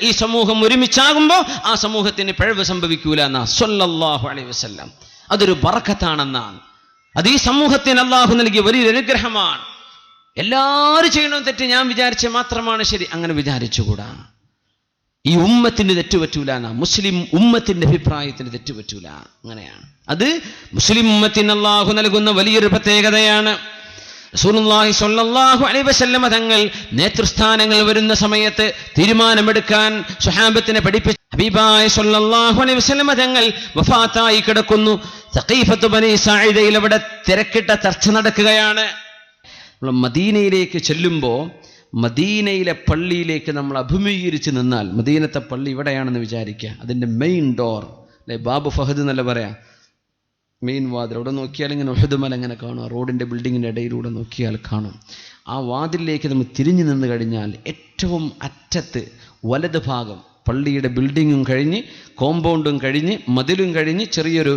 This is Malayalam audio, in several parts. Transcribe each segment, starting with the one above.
ഈ സമൂഹം ഒരുമിച്ചാകുമ്പോൾ ആ സമൂഹത്തിന് പിഴവ് സംഭവിക്കൂല എന്നാ സ്വല്ലല്ലാഹു അലൈഹി വസല്ലം. അതൊരു ബറക്കത്താണെന്നാണ്. അത് ഈ സമൂഹത്തിന് അള്ളാഹു നൽകിയ വലിയൊരു അനുഗ്രഹമാണ്. എല്ലാവരും ചെയ്യണം തെറ്റ് ഞാൻ വിചാരിച്ച മാത്രമാണ് ശരി, അങ്ങനെ വിചാരിച്ചുകൂടാ. ഈ ഉമ്മത്തിന് തെറ്റുപറ്റൂല എന്നാ, മുസ്ലിം ഉമ്മത്തിന്റെ അഭിപ്രായത്തിന് തെറ്റുപറ്റൂല. അങ്ങനെയാണ്. അത് മുസ്ലിം ഉമ്മത്തിന് അള്ളാഹു നൽകുന്ന വലിയൊരു പ്രത്യേകതയാണ്. റസൂലുള്ളാഹി സ്വല്ലല്ലാഹു അലൈഹി വസല്ലം തങ്ങൾ നേതൃസ്ഥാനങ്ങൾ വരുന്ന സമയത്ത് തീരുമാനമെടുക്കാൻ സ്വഹാബത്തിനെ പഠിപ്പിച്ച ഹബീബായ സ്വല്ലല്ലാഹു അലൈഹി വസല്ലം തങ്ങൾ വഫാത്തായി കിടക്കുന്നു. സഖീഫത്തു ബനീ സാഇദയിൽ അവിടെ തിരക്കിട്ട ചർച്ച നടക്കുകയാണ്. നമ്മൾ മദീനയിലേക്ക് ചെല്ലുമ്പോൾ മദീനയിലെ പള്ളിയിലേക്ക് നമ്മൾ അഭിമുഖീകരിച്ച് നിന്നാൽ, മദീനത്തെ പള്ളി ഇവിടെയാണെന്ന് വിചാരിക്കുക, അതിൻ്റെ മെയിൻ ഡോർ അല്ലെ, ബാബു ഫഹദ് എന്നല്ല പറയാം, മെയിൻ വാതിൽ. അവിടെ നോക്കിയാൽ ഇങ്ങനെ ഉഹദ് മല ഇങ്ങനെ കാണും, റോഡിൻ്റെ ബിൽഡിങ്ങിൻ്റെ ഇടയിലൂടെ നോക്കിയാൽ കാണും. ആ വാതിലിലേക്ക് നമ്മൾ തിരിഞ്ഞു നിന്ന് കഴിഞ്ഞാൽ ഏറ്റവും അറ്റത്ത് വലത് ഭാഗം പള്ളിയുടെ ബിൽഡിങ്ങും കഴിഞ്ഞ് കോമ്പൗണ്ടും കഴിഞ്ഞ് മതിലും കഴിഞ്ഞ് ചെറിയൊരു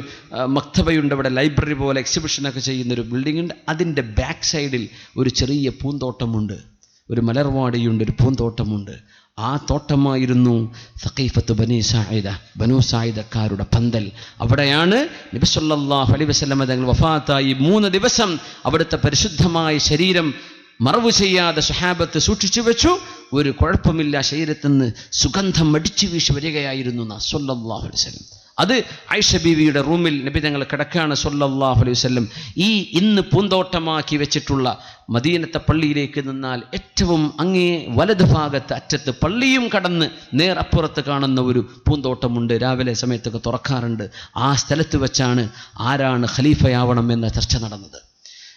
മക്തബയുണ്ട്, അവിടെ ലൈബ്രറി പോലെ എക്സിബിഷനൊക്കെ ചെയ്യുന്നൊരു ബിൽഡിംഗ് ഉണ്ട്. അതിൻ്റെ ബാക്ക് സൈഡിൽ ഒരു ചെറിയ പൂന്തോട്ടമുണ്ട്, ഒരു മലർവാടിയുണ്ട്, ഒരു പൂന്തോട്ടമുണ്ട്. ആ തോട്ടമായിരുന്നു സഖീഫത്ത് ബനീ സായിദ, ബനൂ സായിദക്കാരുടെ പന്തൽ. അവിടെയാണ് നബി സല്ലല്ലാഹു അലൈഹി വസല്ലം തങ്ങൾ വഫാത്തായി 3 ദിവസം അവിടുത്തെ പരിശുദ്ധമായ ശരീരം മറവ് ചെയ്യാതെ സ്വഹാബത്ത് സൂക്ഷിച്ചു വെച്ചു. ഒരു കുഴപ്പമില്ല, ശരീരത്തിൽ നിന്ന് സുഗന്ധം അടിച്ചു വീശി വരികയായിരുന്നു സല്ലല്ലാഹു അലൈഹി വസല്ലം. അത് ആയിഷ ബീവിയുടെ റൂമിൽ നബി തങ്ങൾ കിടക്കാണ് സല്ലല്ലാഹു അലൈഹി വസല്ലം. ഈ ഇന്ന് പൂന്തോട്ടമാക്കി വെച്ചിട്ടുള്ള മദീനത്തെ പള്ളിയിലേക്ക് നിന്നാൽ ഏറ്റവും അങ്ങേ വലത് ഭാഗത്ത് അറ്റത്ത് പള്ളിയും കടന്ന് നേർ അപ്പുറത്ത് കാണുന്ന ഒരു പൂന്തോട്ടമുണ്ട്. രാവിലെ സമയത്തൊക്കെ തുറക്കാറുണ്ട്. ആ സ്ഥലത്ത് വെച്ചാണ് ആരാണ് ഖലീഫയാവണം എന്ന ചർച്ച നടന്നത്.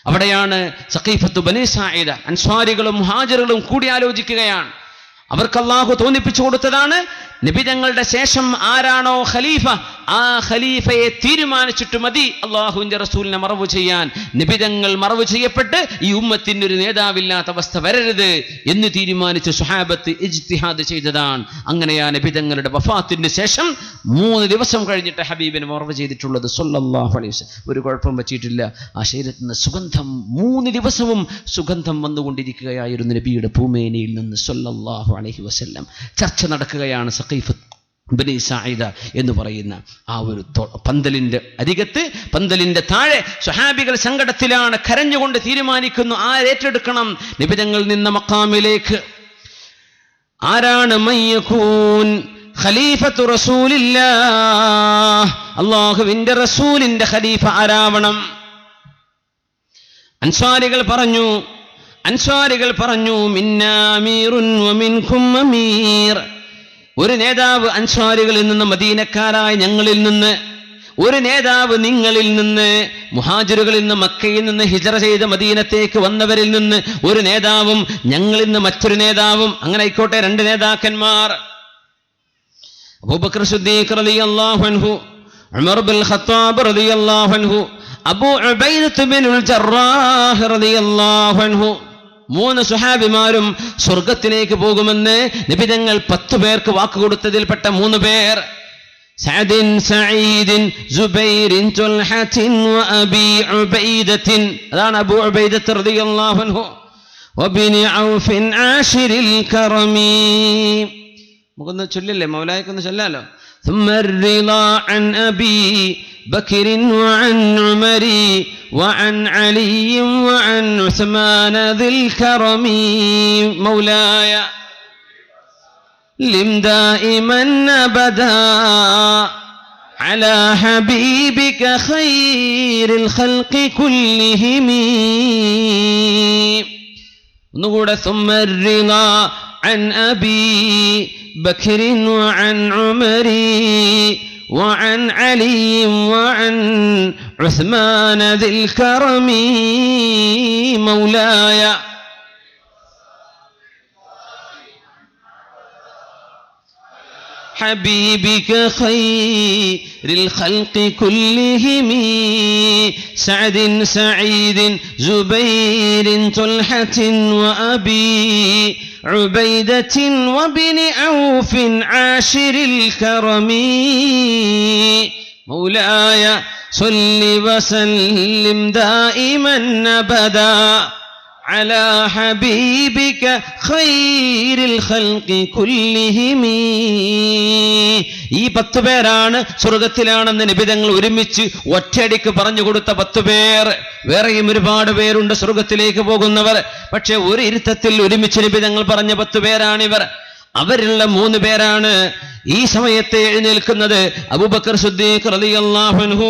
അവിടെയാണ് സഖീഫത്തു ബനീ സായിദ, അൻസ്വാരികളും മുഹാജിറുകളും കൂടി ആലോചിക്കുകയാണ്. അവർക്ക് അല്ലാഹു തോന്നിപ്പിച്ചു കൊടുത്തതാണ്, നബിതങ്ങളുടെ ശേഷം ആരാണോ ഖലീഫ, ആ ഖലീഫയെ തീരുമാനിച്ചിട്ട് മതി അള്ളാഹുവിൻ്റെ റസൂലിനെ മറവ് ചെയ്യാൻ. നബിതങ്ങൾ മറവ് ചെയ്യപ്പെട്ട് ഈ ഉമ്മത്തിന് ഒരു നേതാവില്ലാത്ത അവസ്ഥ വരരുത് എന്ന് തീരുമാനിച്ച് സ്വഹാബത്ത് ഇജ്തിഹാദ് ചെയ്തതാണ്. അങ്ങനെയാ നബിതങ്ങളുടെ വഫാത്തിന് ശേഷം 3 ദിവസം കഴിഞ്ഞിട്ട് ഹബീബിനെ മറവ് ചെയ്തിട്ടുള്ളത് സല്ലല്ലാഹു അലൈഹി വസല്ലം. ഒരു കുഴപ്പം പറ്റിയിട്ടില്ല. ആ ശരീരത്തിൽ നിന്ന് സുഗന്ധം 3 ദിവസവും സുഗന്ധം വന്നുകൊണ്ടിരിക്കുകയായിരുന്നു നബിയുടെ പൂമേനിയിൽ നിന്ന് സല്ലല്ലാഹു അലൈഹി വസല്ലം. ചർച്ച നടക്കുകയാണ് സഖീഫത്ത് ബനീ സായിദ എന്ന് പറയുന്ന ആ ഒരു പന്തലിന്റെ അരികത്ത്, പന്തലിന്റെ താഴെ സ്വഹാബികൾ സങ്കടത്തിലാണ്, കരഞ്ഞുകൊണ്ട് തീരുമാനിക്കുന്നു ആരേറ്റെടുക്കണം നിബിതങ്ങൾ നിന്ന മഖാമിലേക്ക്. ആരാണ് മയ്യകൂൻ ഖലീഫത്തു റസൂലില്ലാഹ്, അല്ലാഹുവിന്റെ റസൂലിന്റെ ഖലീഫ ആരാവണം? അൻസ്വാരികൾ പറഞ്ഞു മിന്നാ അമീറുൻ വമിൻകും അമീർ. ഒരു നേതാവ് അൻസ്വാരികളിൽ നിന്ന്, മദീനക്കാരായ ഞങ്ങളിൽ നിന്ന് ഒരു നേതാവ്, നിങ്ങളിൽ നിന്ന് മുഹാജിറുകളിൽ നിന്ന്, മക്കയിൽ നിന്ന് ഹിജറ ചെയ്ത് മദീനത്തേക്ക് വന്നവരിൽ നിന്ന് ഒരു നേതാവും, ഞങ്ങളിൽ നിന്ന് മറ്റൊരു നേതാവും. അങ്ങനെ ആയിക്കോട്ടെ, 2 നേതാക്കന്മാർ, അബൂബക്കർ സിദ്ദീഖ് റളിയല്ലാഹു അൻഹു, ഉമർ ഇബ്നുൽ ഖത്താബ് റളിയല്ലാഹു അൻഹു, അബൂ ഉബൈദ ബിനുൽ ജറാഹ് റളിയല്ലാഹു അൻഹു. 3 സുഹാബിമാരും സ്വർഗത്തിലേക്ക് പോകുമെന്ന് നബിതങ്ങൾ 10 പേർക്ക് വാക്കുകൊടുത്തതിൽപ്പെട്ട 3 പേർ, സഅദിൻ, സഈദിൻ, സുബൈറിൻ, തുൽഹത്തിൻ വഅബി ഉബൈദത്തിൻ. അതാണ് അബൂ ഉബൈദ റളിയല്ലാഹു അൻഹു. വബിനി ഔഫിൻ ആശിരിൽ കറമി. നമുക്കൊന്ന് ചൊല്ലില്ലേ, മൗലായിക്കൊന്ന് ചൊല്ലാലോ. ثم الرضا عن أبي بكر وعن عمر وعن علي وعن عثمان ذي الكرم مولاي لم دائما أبدا على حبيبك خير الخلق كلهم. نقول ثم الرضا عن أبي بكر وعن عمر وعن علي وعن عثمان ذي الكرم مولاي حبيبك خير الخلق كلهم. سعد, سعيد, زبير, طلحة وأبي عبيدة وابن عوف عاشر الكرم. مولاي صل وسلم دائما أبدا على حبيبك خير الخلق كلهم. ഈ 10 പേരാണ് സ്വർഗത്തിലാണെന്ന് നബി തങ്ങൾ ഒരുമിച്ച് ഒറ്റയടിക്ക് പറഞ്ഞു കൊടുത്ത 10 പേർ. വേറെയും ഒരുപാട് പേരുണ്ട് സ്വർഗത്തിലേക്ക് പോകുന്നവർ. പക്ഷെ ഒരു ഇരുത്തത്തിൽ ഒരുമിച്ച് നബി തങ്ങൾ പറഞ്ഞ 10 പേരാണിവർ. അവരിലുള്ള 3 പേരാണ് ഈ സമയത്ത് എഴുന്നേൽക്കുന്നത്. അബൂബക്കർ സിദ്ദീഖ് റളിയല്ലാഹു അൻഹു,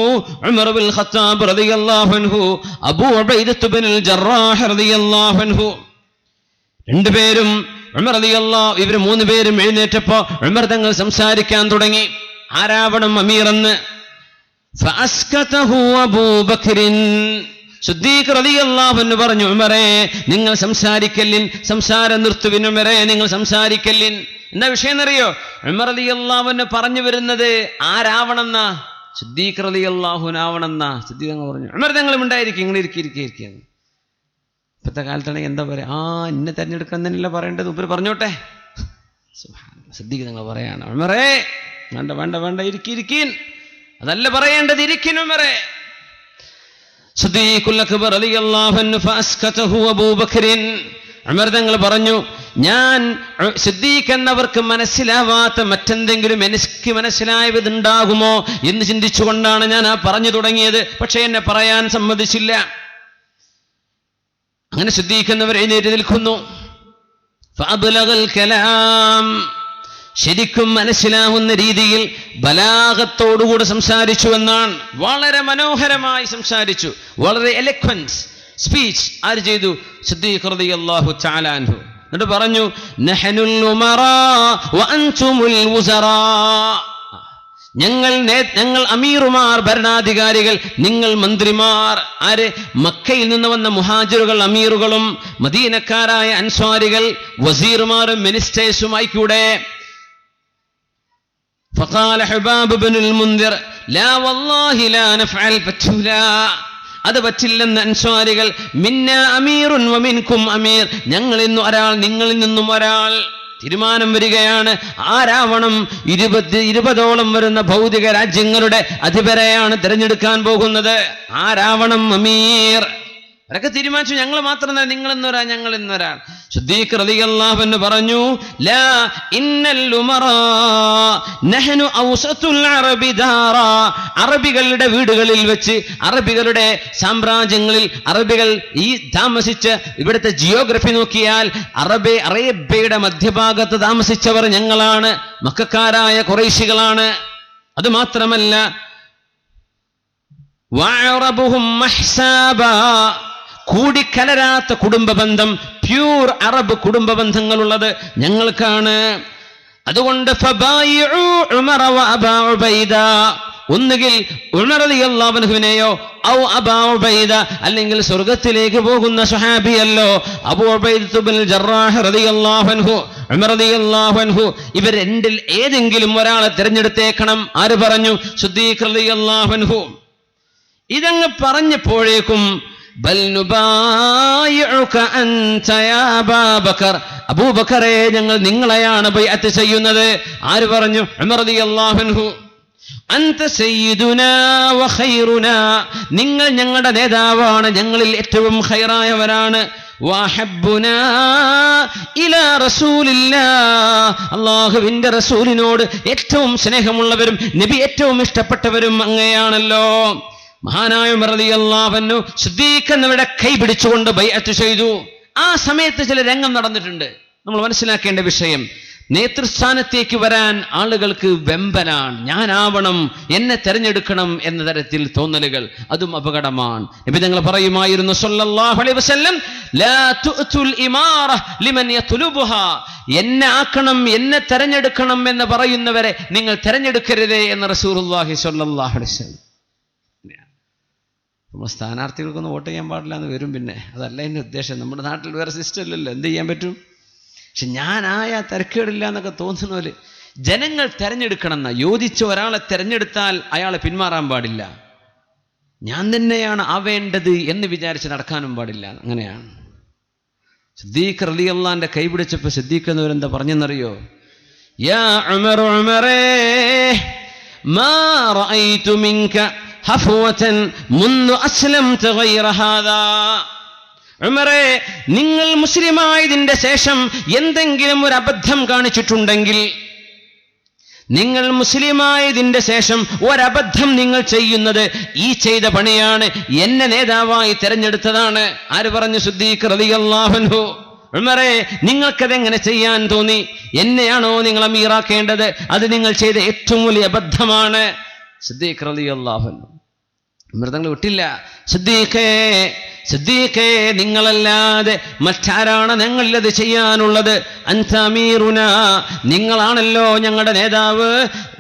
ഉമർ ഇബ്നുൽ ഖത്താബ് റളിയല്ലാഹു അൻഹു, അബൂ ഉബൈദത്ത് ഇബ്നുൽ ജറാഹ് റളിയല്ലാഹു അൻഹു. 2 പേരും ഉമർ റളിയല്ലാഹു, ഇവർ 3 പേരും എഴുന്നേറ്റപ്പോ ഉമർ തങ്ങൾ സംസാരിക്കാൻ തുടങ്ങി. ആരാവണം അമീറെന്ന്? ഫഅസ്കതഹു അബൂബക്കറിൻ. സിദ്ദീഖ് റളിയല്ലാഹു അൻഹു പറഞ്ഞു, ഉമറേ നിങ്ങൾ സംസാരിക്കല്ലിൻ, സംസാരം നിർത്തുവിൻ, ഉമറേ നിങ്ങൾ സംസാരിക്കല്ലിൻ. എന്താ വിഷയം എന്നറിയോ? ഉമർ റളിയല്ലാഹു അൻഹു പറഞ്ഞു വരുന്നത് ആരാവണമെന്നാ? സിദ്ദീഖ് റളിയല്ലാഹു അൻഹു ആവണമെന്നാ. സിദ്ദീഖ് പറഞ്ഞു, ഉമർ നിങ്ങൾ ഉണ്ടായിരിക്കും, നിങ്ങൾ ഇരിക്കുക. ഇപ്പോഴത്തെ കാലത്താണെങ്കിൽ എന്താ പറയാ, ഇന്നെ തെരഞ്ഞെടുക്കാൻ തന്നെയല്ല പറയേണ്ടത്, ഉപരി പറഞ്ഞോട്ടെ. സിദ്ദീഖ് നിങ്ങൾ പറയാണ്, ഉമറേ വേണ്ട ഇരിക്കീൻ, അതല്ല പറയേണ്ടത്, ഇരിക്കിൻ ഉമറേ. സിദ്ദീഖുൽ അക്ബർ റളിയല്ലാഹു അൻഹു ഫഅസ്കതഹു അബൂബക്കറിൻ. ഉമർ തങ്ങൾ പറഞ്ഞു, ഞാൻ സിദ്ദീഖ് എന്നവർക്ക് മനസ്സിലാവാത്ത മറ്റെന്തെങ്കിലും എനിക്ക് മനസ്സിലായതുണ്ടാകുമോ എന്ന് ചിന്തിച്ചുകൊണ്ടാണ് ഞാൻ പറഞ്ഞു തുടങ്ങിയത്. പക്ഷെ എന്നെ പറയാൻ സമ്മതിച്ചില്ല. അങ്ങനെ സിദ്ദീഖ് എന്നവർ എഴുന്നേറ്റ് നിൽക്കുന്നു. ഫഅബ്ലഗൽ കലാം, ശരിക്കും മനസ്സിലാവുന്ന രീതിയിൽ ബലാഗത്തോടുകൂടെ സംസാരിച്ചു എന്നാണ്. വളരെ മനോഹരമായി സംസാരിച്ചു, വളരെ എലക്വൻസ് സ്പീച്ച് ആര് ചെയ്തു? സിദ്ദീഖ് റളിയല്ലാഹു തആല അൻഹു. എന്നിട്ട് പറഞ്ഞു, നഹ്നുൽ ഉമറാ വ അൻതുമുൽ വുസറാ. ഞങ്ങൾ അമീറുമാർ, ഭരണാധികാരികൾ, നിങ്ങൾ മന്ത്രിമാർ. ആര്? മക്കയിൽ നിന്ന് വന്ന മുഹാജിറുകൾ അമീറുകളും മദീനക്കാരായ അൻസ്വാരികൾ വസീർമാരും മിനിസ്റ്റേഴ്സുമായി കൂടെ. فقال حباب بن المنذر لا والله لا نفعل പറ്റൂലാ, അത് പറ്റില്ലെന്ന് അൻസ്വാരികൾ. മിന്ന അമീറുൻ വമിൻകും അമീർ, ഞങ്ങളിൽ നിന്ന് ഒരാൾ, നിങ്ങളിൽ നിന്നും ഒരാൾ. തീരുമാനം വരികയാണ്. ആരാവണം? 20ഓളം വരുന്ന ഭൗതിക രാജ്യങ്ങളുടെ അധിപരെയാണ് തിരഞ്ഞെടുക്കാൻ പോകുന്നത്. ആരാവണം അമീർ? അവരൊക്കെ തീരുമാനിച്ചു, ഞങ്ങൾ മാത്രമല്ല, നിങ്ങൾ എന്നൊരാൾ, ഞങ്ങൾ എന്നൊരാൾ. സിദ്ദീഖ് റളിയല്ലാഹു അൻഹു പറഞ്ഞു, ലാ ഇന്നൽ ഉമറാ നഹ്നു ഔസതുൽ അറബി ദാറാ. അറബികളുടെ വീടുകളിൽ വെച്ച്, അറബികളുടെ സാമ്രാജ്യങ്ങളിൽ, അറബികൾ ഈ താമസിച്ച് ഇവിടുത്തെ ജിയോഗ്രഫി നോക്കിയാൽ അറേബ്യയുടെ മധ്യഭാഗത്ത് താമസിച്ചവർ ഞങ്ങളാണ്, മക്കക്കാരായ ഖുറൈശികളാണ്. അത് മാത്രമല്ല, വഅറബുഹും മഹ്സാബാ, കൂടിക്കലരാത്ത കുടുംബ ബന്ധം, പ്യൂർ അറബ് കുടുംബ ബന്ധങ്ങളുള്ളത് ഞങ്ങൾക്കാണ്. അതുകൊണ്ട് ഫബായിഉ ഉമറ വ അബാ ഉബൈദ, ഒന്നുകിൽ ഉമർ റളിയല്ലാഹു അൻഹുവിനെയോ ഔ അബാ ഉബൈദ, അല്ലെങ്കിൽ സ്വർഗത്തിലേക്ക് പോകുന്ന സ്വഹാബിയല്ലോ അബൂ ഉബൈദത്ത് ഇബ്നുൽ ജറാഹ് റളിയല്ലാഹു അൻഹു, ഉമർ റളിയല്ലാഹു അൻഹു, ഇവർ രണ്ടിൽ ഏതെങ്കിലും ഒരാളെ തിരഞ്ഞെടുത്തേക്കണം. ആര് പറഞ്ഞു? സിദ്ദീഖ് റളിയല്ലാഹു അൻഹു. ഇതങ്ങ് പറഞ്ഞപ്പോഴേക്കും ബൽ നുബായിഉക അൻത യാ അബൂബക്കർ, അബൂബക്കറെ ഞങ്ങൾ നിങ്ങളെയാണ് ബൈഅത്ത് ചെയ്യുന്നത്. ആര് പറഞ്ഞു? ഉമർ റളിയല്ലാഹു അൻഹു. അൻത സയ്യിദുനാ വ ഖൈറുനാ, നിങ്ങൾ ഞങ്ങളുടെ നേതാവാണ്, ഞങ്ങളിൽ ഏറ്റവും ഖൈറായവരാണ്. വഹബ്ബുനാ ഇലാ റസൂലില്ലാഹ്, അല്ലാഹുവിന്റെ റസൂലിനോട് ഏറ്റവും സ്നേഹമുള്ളവരും നബി ഏറ്റവും ഇഷ്ടപ്പെട്ടവരും അങ്ങയാണല്ലോ. മഹാനായ ഉമർ റളിയല്ലാഹു അൻഹു സിദ്ദീഖ് എന്നവരുടെ കൈ പിടിച്ചുകൊണ്ട് ബൈഅത്ത് ചെയ്തു. ആ സമയത്ത് ചില രംഗം നടന്നിട്ടുണ്ട്. നമ്മൾ മനസ്സിലാക്കേണ്ട വിഷയം, നേതൃസ്ഥാനത്തേക്ക് വരാൻ ആളുകൾക്ക് വെമ്പലാണ്. ഞാനാവണം, എന്നെ തെരഞ്ഞെടുക്കണം എന്ന തരത്തിൽ തോന്നലുകൾ, അതും അപകടമാണ്. നബി തങ്ങൾ പറയുമായിരുന്നു സല്ലല്ലാഹു അലൈഹി വസല്ലം, ലാ തുഅ്തുൽ ഇമാറ ലിമൻ യത്ലുബുഹാ, എന്നെ ആക്കണം, എന്നെ തെരഞ്ഞെടുക്കണം എന്ന് പറയുന്നവരെ നിങ്ങൾ തെരഞ്ഞെടുക്കരുതേ എന്ന് റസൂലുള്ളാഹി സ്വല്ലല്ലാഹു അലൈഹി വസല്ലം. നമ്മൾ സ്ഥാനാർത്ഥികൾക്കൊന്നും വോട്ട് ചെയ്യാൻ പാടില്ല എന്ന് വരും. പിന്നെ അതല്ല എൻ്റെ ഉദ്ദേശം. നമ്മുടെ നാട്ടിൽ വേറെ സിസ്റ്റം ഇല്ലല്ലോ, എന്ത് ചെയ്യാൻ പറ്റും? പക്ഷെ ഞാനായ തിരക്കേടില്ല എന്നൊക്കെ തോന്നുന്ന പോലെ ജനങ്ങൾ തെരഞ്ഞെടുക്കണം എന്ന, യോജിച്ച ഒരാളെ തെരഞ്ഞെടുത്താൽ അയാളെ പിന്മാറാൻ പാടില്ല. ഞാൻ തന്നെയാണ് ആവേണ്ടത് എന്ന് വിചാരിച്ച് നടക്കാനും പാടില്ല. അങ്ങനെയാണ്. സിദ്ദീഖ് റളിയല്ലാഹുവിന്റെ കൈ പിടിച്ചപ്പോൾ സിദ്ദീഖ് എന്നവരെന്താ പറഞ്ഞെന്നറിയോ? യാ ഉമർ, ഉമറേ, മാ റഅയ്തു മിൻക ഹഫവതൻ മുൻദു അസ്ലംത ഗൈറ ഹാദാ. ഉമറേ, നിങ്ങൾ മുസ്ലിമായതിന്റെ ശേഷം എന്തെങ്കിലും ഒരു അബദ്ധം കാണിച്ചിട്ടുണ്ടെങ്കിൽ, നിങ്ങൾ മുസ്ലിമായതിന്റെ ശേഷം ഒരബദ്ധം നിങ്ങൾ ചെയ്യുന്നത് ഈ ചെയ്ത പണിയാണ്, എന്നെ നേതാവായി തെരഞ്ഞെടുത്തതാണ്. ആര് പറഞ്ഞു? സിദ്ദീഖ് റളിയല്ലാഹു അൻഹു. ഉമറേ, നിങ്ങൾക്കതെങ്ങനെ ചെയ്യാൻ തോന്നി? എന്നെയാണോ നിങ്ങൾ അമീറാക്കേണ്ടത്? അത് നിങ്ങൾ ചെയ്ത ഏറ്റവും വലിയ അബദ്ധമാണ്. സിദ്ദീഖ് റളിയല്ലാഹു അൻഹു മൃതങ്ങൾ വിട്ടില്ല. സിദ്ദീഖേ, നിങ്ങളല്ലാതെ മറ്റാരാണ് ഞങ്ങളിത് ചെയ്യാനുള്ളത്? അൻത അമീറുന, നിങ്ങളാണല്ലോ ഞങ്ങളുടെ നേതാവ്.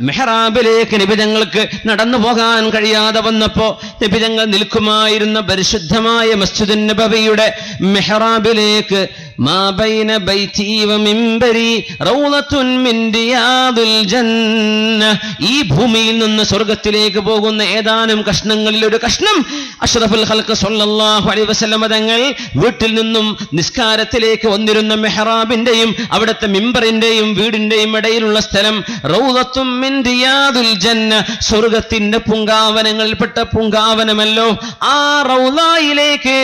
മെഹ്റാബിലേക്ക് നബിതങ്ങൾക്ക് നടന്നു പോകാൻ കഴിയാതെ വന്നപ്പോ നബിതങ്ങൾ നിൽക്കുമായിരുന്ന പരിശുദ്ധമായ മസ്ജിദുൻ നബവിയുടെ മെഹ്റാബിലേക്ക് മാ ബൈന ബൈതി വ മിംബരി റൗളത്തുൻ മിൻ റിയാദിൽ ജന്ന, ഈ ഭൂമിയിൽ നിന്ന് സ്വർഗ്ഗത്തിലേക്ക് പോകുന്ന ഏതാനും കഷ്ണങ്ങളിൽ ഒരു കഷ്ണം അഷ്റഫുൽ ഖൽഖ് സ്വല്ലല്ലാഹു അലൈഹി വസല്ലം തങ്ങൾ വീട്ടിൽ നിന്നും നിസ്കാരത്തിലേക്ക് വന്നിരുന്ന മെഹ്റാബിന്റെയും അവിടുത്തെ മിമ്പറിന്റെയും വീടിന്റെയും ഇടയിലുള്ള സ്ഥലം റൗളത്തുൻ മിൻ റിയാദിൽ ജന്ന, സ്വർഗ്ഗത്തിന്റെ പൂങ്കാവനങ്ങളിൽപ്പെട്ട പൂങ്കാവനമല്ലോ. ആ റൗളയിലേക്ക്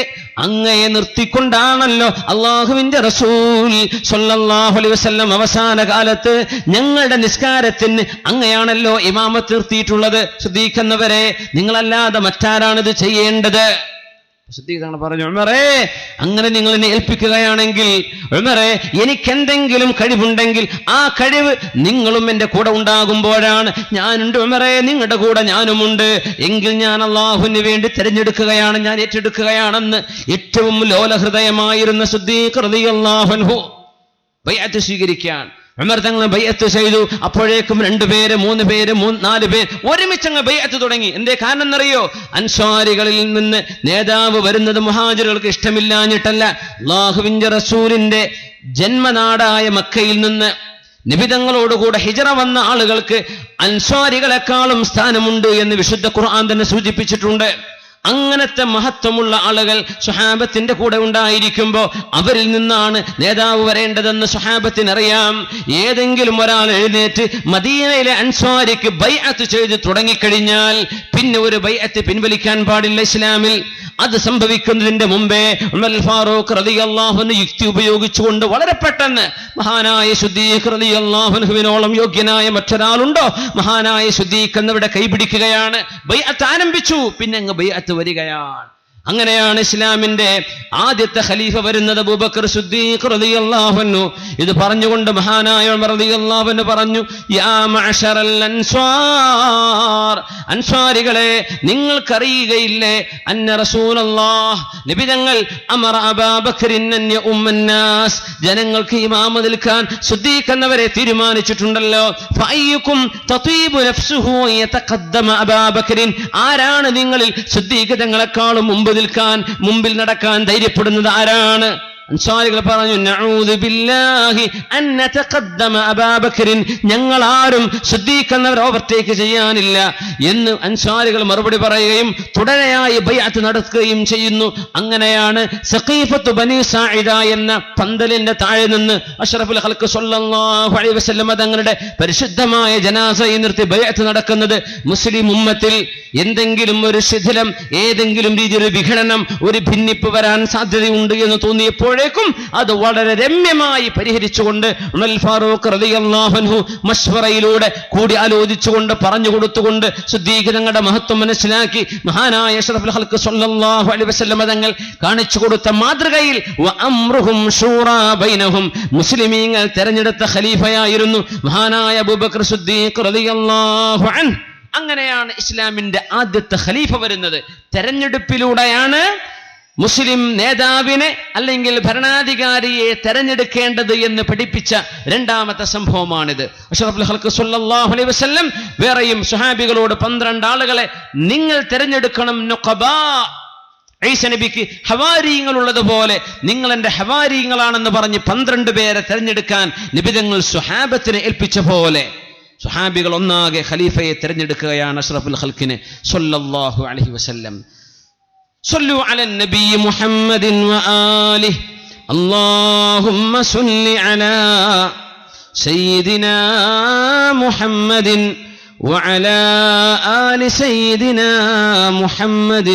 അങ്ങയെ നിർത്തിക്കൊണ്ടാണല്ലോ അള്ളാഹുവിന്റെ റസൂൽ സ്വല്ലല്ലാഹു അലൈഹി വസല്ലം അവസാന കാലത്ത് ഞങ്ങളുടെ നിസ്കാരത്തിന് അങ്ങയാണല്ലോ ഇമാമത്ത് നിർത്തിയിട്ടുള്ളത്. സിദ്ദീഖ് എന്നവരെ, നിങ്ങളല്ലാതെ മറ്റാരാണിത് ചെയ്യേണ്ടത്? സിദ്ദീഖ് തങ്ങൾ പറഞ്ഞു, ഉമറേ, അങ്ങനെ നിങ്ങൾ എന്നെ ഏൽപ്പിക്കുകയാണെങ്കിൽ, ഉമറേ, എനിക്കെന്തെങ്കിലും കഴിവുണ്ടെങ്കിൽ ആ കഴിവ് നിങ്ങളും എൻ്റെ കൂടെ ഉണ്ടാകുമ്പോഴാണ്. ഞാനുണ്ട് ഉമറേ, നിങ്ങളുടെ കൂടെ ഞാനുമുണ്ട്. എങ്കിൽ ഞാൻ അള്ളാഹുവിന് വേണ്ടി തിരഞ്ഞെടുക്കുകയാണ്, ഞാൻ ഏറ്റെടുക്കുകയാണെന്ന് ഏറ്റവും ലോലഹൃദയമായിരുന്ന സിദ്ദീഖ് റളിയല്ലാഹു അൻഹു ബൈഅത്ത് സ്വീകരിക്കാൻ ഉമർ തങ്ങൾ ബൈഅത്ത് ചെയ്തു. അപ്പോഴേക്കും 2 പേര് 3 പേര് 4 പേർ ഒരുമിച്ചങ്ങ് ബൈഅത്ത് തുടങ്ങി. എന്തേ കാരണം എന്നറിയോ? അൻസ്വാരികളിൽ നിന്ന് നേതാവ് വരുന്നത് മുഹാജിറുകൾക്ക് ഇഷ്ടമില്ലാഞ്ഞിട്ടല്ല. അല്ലാഹുവിന്റെ റസൂലിന്റെ ജന്മനാടായ മക്കയിൽ നിന്ന് നബിതങ്ങളോടുകൂടെ ഹിജറ വന്ന ആളുകൾക്ക് അൻസ്വാരികളെക്കാളും സ്ഥാനമുണ്ട് എന്ന് വിശുദ്ധ ഖുർആൻ തന്നെ സൂചിപ്പിച്ചിട്ടുണ്ട്. അങ്ങനത്തെ മഹത്വമുള്ള ആളുകൾ സ്വഹാബത്തിന്റെ കൂടെ ഉണ്ടായിരിക്കുമ്പോൾ അവരിൽ നിന്നാണ് നേതാവ് വരേണ്ടതെന്ന് സ്വഹാബത്തിനറിയാം. ഏതെങ്കിലും ഒരാൾ എഴുന്നേറ്റ് മദീനയിലെ അൻസ്വാരിക്ക് ബൈഅത്ത് ചെയ്ത് തുടങ്ങിക്കഴിഞ്ഞാൽ പിന്നെ ഒരു ബൈഅത്ത് പിൻവലിക്കാൻ പാടില്ല ഇസ്ലാമിൽ. അത് സംഭവിക്കുന്നതിന്റെ മുമ്പേ ഉമർ ഫാറൂഖ് റളിയല്ലാഹു അൻഹു യുക്തി ഉപയോഗിച്ചുകൊണ്ട് വളരെ പെട്ടെന്ന് മഹാനായ സിദ്ദീഖ് റളിയല്ലാഹു അൻഹുവിനോളം യോഗ്യനായ മറ്റൊരാളുണ്ടോ? മഹാനായ സിദ്ദീഖ് എന്നവിടെ കൈപിടിക്കുകയാണ്. ബൈഅത്ത് ആരംഭിച്ചു. പിന്നെ അങ്ങ് ബൈഅത്ത് വരികയാണ്. അങ്ങനെയാണ് ഇസ്ലാമിന്റെ ആദ്യത്തെ ഖലീഫ വരുന്നത് അബൂബക്കർ സിദ്ദീഖ് റളിയല്ലാഹു അൻഹു. ഇത് പറഞ്ഞുകൊണ്ട് മഹാനായ ഉമർ റളിയല്ലാഹു അൻഹു പറഞ്ഞു, യാ മഅശറൽ അൻസ്വാർ, അൻസ്വാരികളെ, നിങ്ങൾക്കറിയുകയില്ലേ അന്ന റസൂലല്ലാഹ്, നബി തങ്ങൾ അമറ അബൂബക്കറിൻ അൻ യഉമ്മന്നാസ്, ജനങ്ങൾക്ക് ഇമാമ നിൽക്കാൻ സിദ്ദീഖ് എന്നവരെ തീരുമാനിച്ചിട്ടുണ്ടല്ലോ. ഫഅയ്യുക്കും തതീബു നഫ്സുഹു യതഖദ്ദമ അബൂബക്കറിൻ, ആരാണ് നിങ്ങളിൽ സിദ്ദീഖ് തങ്ങളെക്കാളും മുമ്പിൽ നടക്കാൻ ധൈര്യപ്പെടുന്നത് ആരാണ്? അൻസാരികൾ പറഞ്ഞു, നഊദു ബില്ലാഹി അൻ നതഖദ്ദമ അബൂബക്കറിൻ, ഞങ്ങൾ ആരും സിദ്ദീഖ് എന്നവരെ ഓവർടേക്ക് ചെയ്യാനില്ല എന്ന് അൻസാരികൾ മറുപടി പറയുകയും തുടരെയായി ബൈഅത്ത് നടത്തുകയും ചെയ്യുന്നു. അങ്ങനെയാണ് സഖീഫത്തു ബനി സാഇദ എന്ന പന്തലിന്റെ താഴെ നിന്ന് അഷ്റഫുൽ ഖൽഖ് സ്വല്ലല്ലാഹു അലൈഹി വസല്ലം തങ്ങളുടെ പരിശുദ്ധമായ ജനാസയെ നിർത്തി ബൈഅത്ത് നടക്കുന്നത്. മുസ്ലിം ഉമ്മത്തിൽ എന്തെങ്കിലും ഒരു ശിഥിലം, ഏതെങ്കിലും രീതിയിൽ ഒരു വിഘടനം, ഒരു ഭിന്നിപ്പ് വരാൻ സാധ്യതയുണ്ട് എന്ന് തോന്നിയപ്പോഴേക്കും അത് വളരെ രമ്യമായി പരിഹരിച്ചുകൊണ്ട് ഉമർ ഫാറൂഖ് റളിയല്ലാഹു അൻഹു മശ്വറയിലൂടെ കൂടി ആലോചിച്ചുകൊണ്ട് പറഞ്ഞു കൊടുത്തുകൊണ്ട് സിദ്ദീഖ് തങ്ങളുടെ മഹത്വം മനസ്സിലാക്കി മഹാനായ അഷ്റഫുൽ ഖൽഖ് സ്വല്ലല്ലാഹു അലൈഹി വസല്ലം തങ്ങൾ കാണിച്ചു കൊടുത്ത മാതൃകയിൽ വഅംറുഹും ശൂറാ ബൈനഹും, മുസ്ലിമീങ്ങൾ തെരഞ്ഞെടുത്ത ഖലീഫയായിരുന്നു മഹാനായ അബൂബക്കർ സിദ്ദീഖ് റളിയല്ലാഹു അൻഹു. അങ്ങനെയാണ് ഇസ്ലാമിന്റെ ആദ്യത്തെ ഖലീഫ വരുന്നത്. തെരഞ്ഞെടുപ്പിലൂടെയാണ് മുസ്ലിം നേതാവിനെ അല്ലെങ്കിൽ ഭരണാധികാരിയെ തെരഞ്ഞെടുക്കേണ്ടത് എന്ന് പഠിപ്പിച്ച രണ്ടാമത്തെ സംഭവമാണിത്. അഷ്റഫുൽ ഖൽഖ് സ്വല്ലല്ലാഹു അലൈഹി വസല്ലം വേറെയും സ്വഹാബികളോട് 12 ആളുകളെ നിങ്ങൾ തെരഞ്ഞെടുക്കണം. നുഖബാ, ഈസ നബിക്ക് ഹവാരിയങ്ങൾ ഉള്ളതുപോലെ നിങ്ങൾ എൻ്റെ ഹവാരിയങ്ങളാണെന്ന് പറഞ്ഞ് 12 പേരെ തെരഞ്ഞെടുക്കാൻ നിബിതങ്ങൾ സ്വഹാബത്തിനെ ഏൽപ്പിച്ച പോലെ സ്വഹാബികൾ ഒന്നാകെ ഖലീഫയെ തിരഞ്ഞെടുക്കുകയാണ് അഷ്റഫുൽ ഖൽഖിനെ സ്വല്ലല്ലാഹു അലൈഹി വസല്ലം. സ്വല്ലു അലൻ നബി മുഹമ്മദിൻ വആലിഹി അല്ലാഹുമ്മ സ്വല്ലി അലാ സയ്യിദിനാ മുഹമ്മദിൻ وعلى آل سيدنا محمد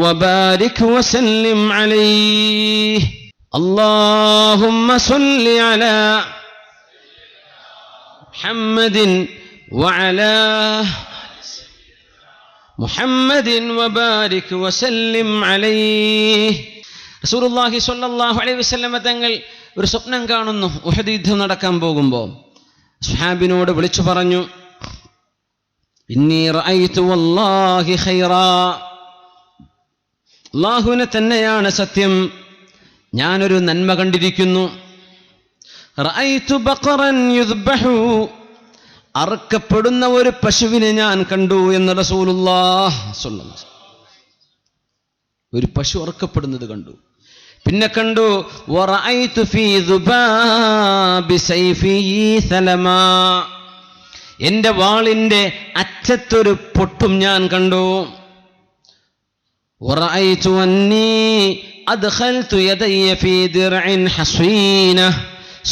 وبارك وسلم عليه اللهم صل على محمد وعلى محمد وبارك وسلم عليه റസൂലുള്ളാഹി സ്വല്ലല്ലാഹു അലൈഹി വസല്ലം തങ്ങൾ ഒരു സ്വപ്നം കാണുന്നു. ഉഹദ് യുദ്ധം നടക്കാൻ പോകുമ്പോൾ സ്വഹാബിനോട് വിളിച്ചു പറഞ്ഞു, ഇന്നി റഅയ്തു വല്ലാഹി ഖൈറാ, അല്ലാഹുവിനെ തന്നെയാണ് സത്യം, ഞാനൊരു നന്മ കണ്ടിരിക്കുന്നു. റഅയ്തു ബഖറൻ യുദ്ബഹു, അറുക്കപ്പെടുന്ന ഒരു പശുവിനെ ഞാൻ കണ്ടു എന്ന് റസൂലുള്ളാഹി സ്വല്ലല്ലാഹു അലൈഹി വസല്ലം. ഒരു പശു അറുക്കപ്പെടുന്നത് കണ്ടു. പിന്നെ കണ്ടു വറഅയ്തു ഫീ ദുബാബി സൈഫി സലമാ, എൻ്റെ വാളിൻ്റെ അറ്റത്തൊരു പൊട്ടും ഞാൻ കണ്ടു. വറഅയ്തു അന്നീ അദ്ഖൽതു യദയ്യ ഫീ ദിർഇൻ ഹസീന,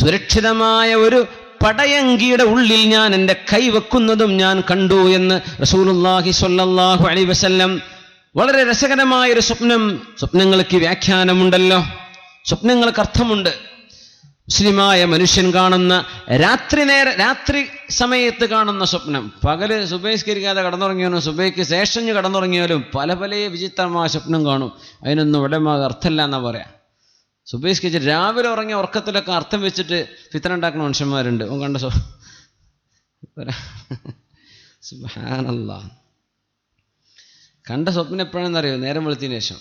സുരക്ഷിതമായ ഒരു പടയങ്കിയുടെ ഉള്ളിൽ ഞാൻ എൻ്റെ കൈ വെക്കുന്നതും ഞാൻ കണ്ടു എന്ന് റസൂലുള്ളാഹി സ്വല്ലല്ലാഹു അലൈഹി വസല്ലം. വളരെ രസകരമായൊരു സ്വപ്നം. സ്വപ്നങ്ങൾക്ക് വ്യാഖ്യാനമുണ്ടല്ലോ, സ്വപ്നങ്ങൾക്ക് അർത്ഥമുണ്ട്. മുസ്ലിമായ മനുഷ്യൻ കാണുന്ന രാത്രി സമയത്ത് കാണുന്ന സ്വപ്നം, പകല് സുബൈസ്കരിക്കാതെ കടന്നുറങ്ങിയാലും സുബൈക്ക് ശേഷം കടന്നുറങ്ങിയാലും പല പല വിചിത്രമായ സ്വപ്നം കാണും. അതിനൊന്നും ഉടമ അർത്ഥമില്ല എന്നാ പറയാ. സുബൈസ്കരിച്ച് രാവിലെ ഉറങ്ങിയ ഉറക്കത്തിലൊക്കെ അർത്ഥം വെച്ചിട്ട് ഫിത്ന ഉണ്ടാക്കുന്ന മനുഷ്യന്മാരുണ്ട്. കണ്ട സുബ്ഹാനല്ലാഹ്, കണ്ട സ്വപ്നം എപ്പോഴാണെന്നറിയോ? നേരം വെളുത്തതിന് ശേഷം.